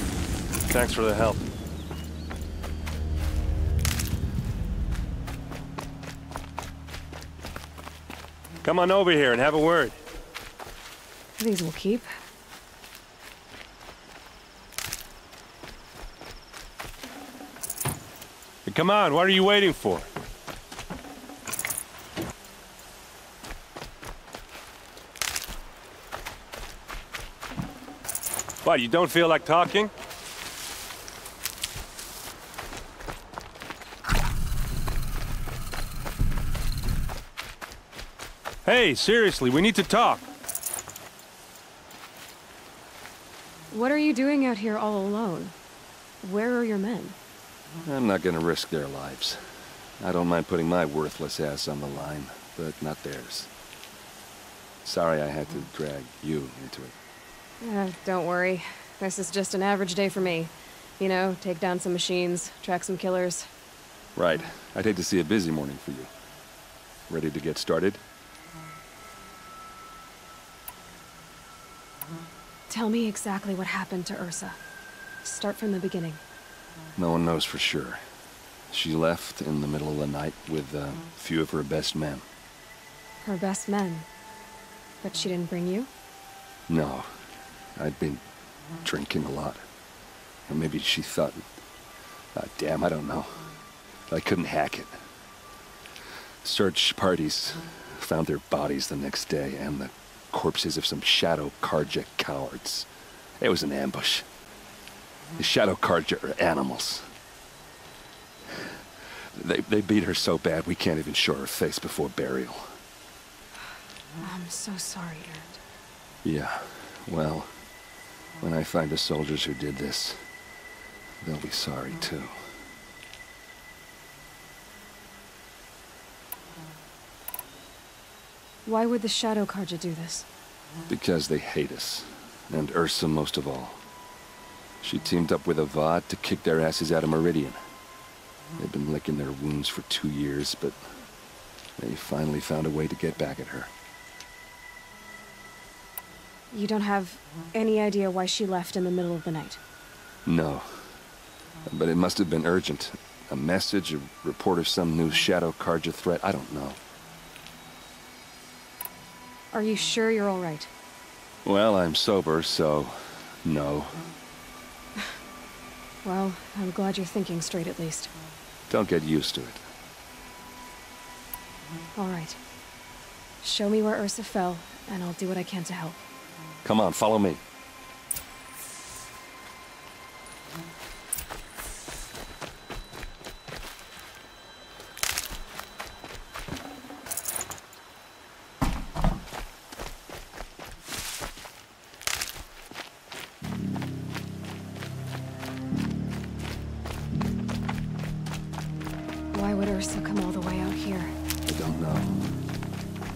Thanks for the help. Come on over here and have a word. These will keep. Hey, come on, what are you waiting for? What, you don't feel like talking? Hey, seriously, we need to talk. What are you doing out here all alone? Where are your men? I'm not gonna risk their lives. I don't mind putting my worthless ass on the line, but not theirs. Sorry I had to drag you into it. Don't worry. This is just an average day for me. You know, take down some machines, track some killers. Right. I'd hate to see a busy morning for you. Ready to get started? Tell me exactly what happened to Ursa. Start from the beginning. No one knows for sure. She left in the middle of the night with a few of her best men. her best men. But she didn't bring you? No. I'd been drinking a lot. Or maybe she thought... damn, I don't know. I couldn't hack it. Search parties found their bodies the next day, and the corpses of some Shadow Karja cowards. It was an ambush. The Shadow Karja are animals. They beat her so bad we can't even show her face before burial. I'm so sorry, Erend. Yeah, well, when I find the soldiers who did this, they'll be sorry too. Why would the Shadow Karja do this? Because they hate us, and Ursa most of all. She teamed up with Avad to kick their asses out of Meridian. They've been licking their wounds for 2 years, but they finally found a way to get back at her. You don't have any idea why she left in the middle of the night? No. But it must have been urgent. A message, a report of some new Shadow Karja threat, I don't know. Are you sure you're all right? Well, I'm sober, so... no. Well, I'm glad you're thinking straight at least. Don't get used to it. All right. Show me where Ursa fell, and I'll do what I can to help. Come on, follow me. Why would Ursa come all the way out here? I don't know.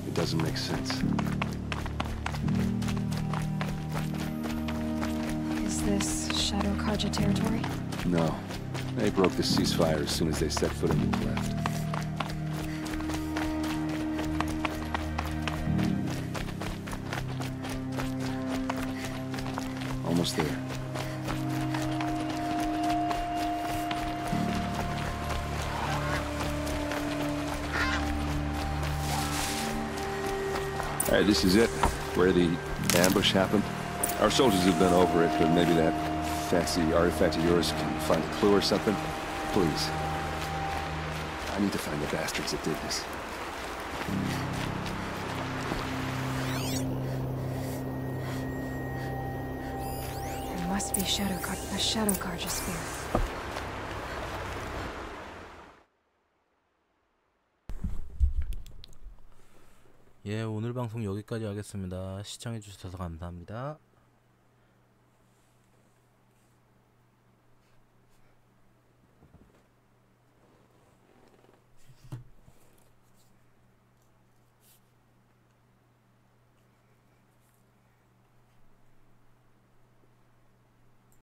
It doesn't make sense. Is this Shadow Karja territory? No. They broke the ceasefire as soon as they set foot in the cleft. Almost there. All right, this is it, where the ambush happened. Our soldiers have been over it, but maybe that fancy artifact of yours can find a clue or something. Please. I need to find the bastards that did this. There must be a Shadow Karja spear. 예, 오늘 방송 여기까지 하겠습니다. 시청해주셔서 감사합니다.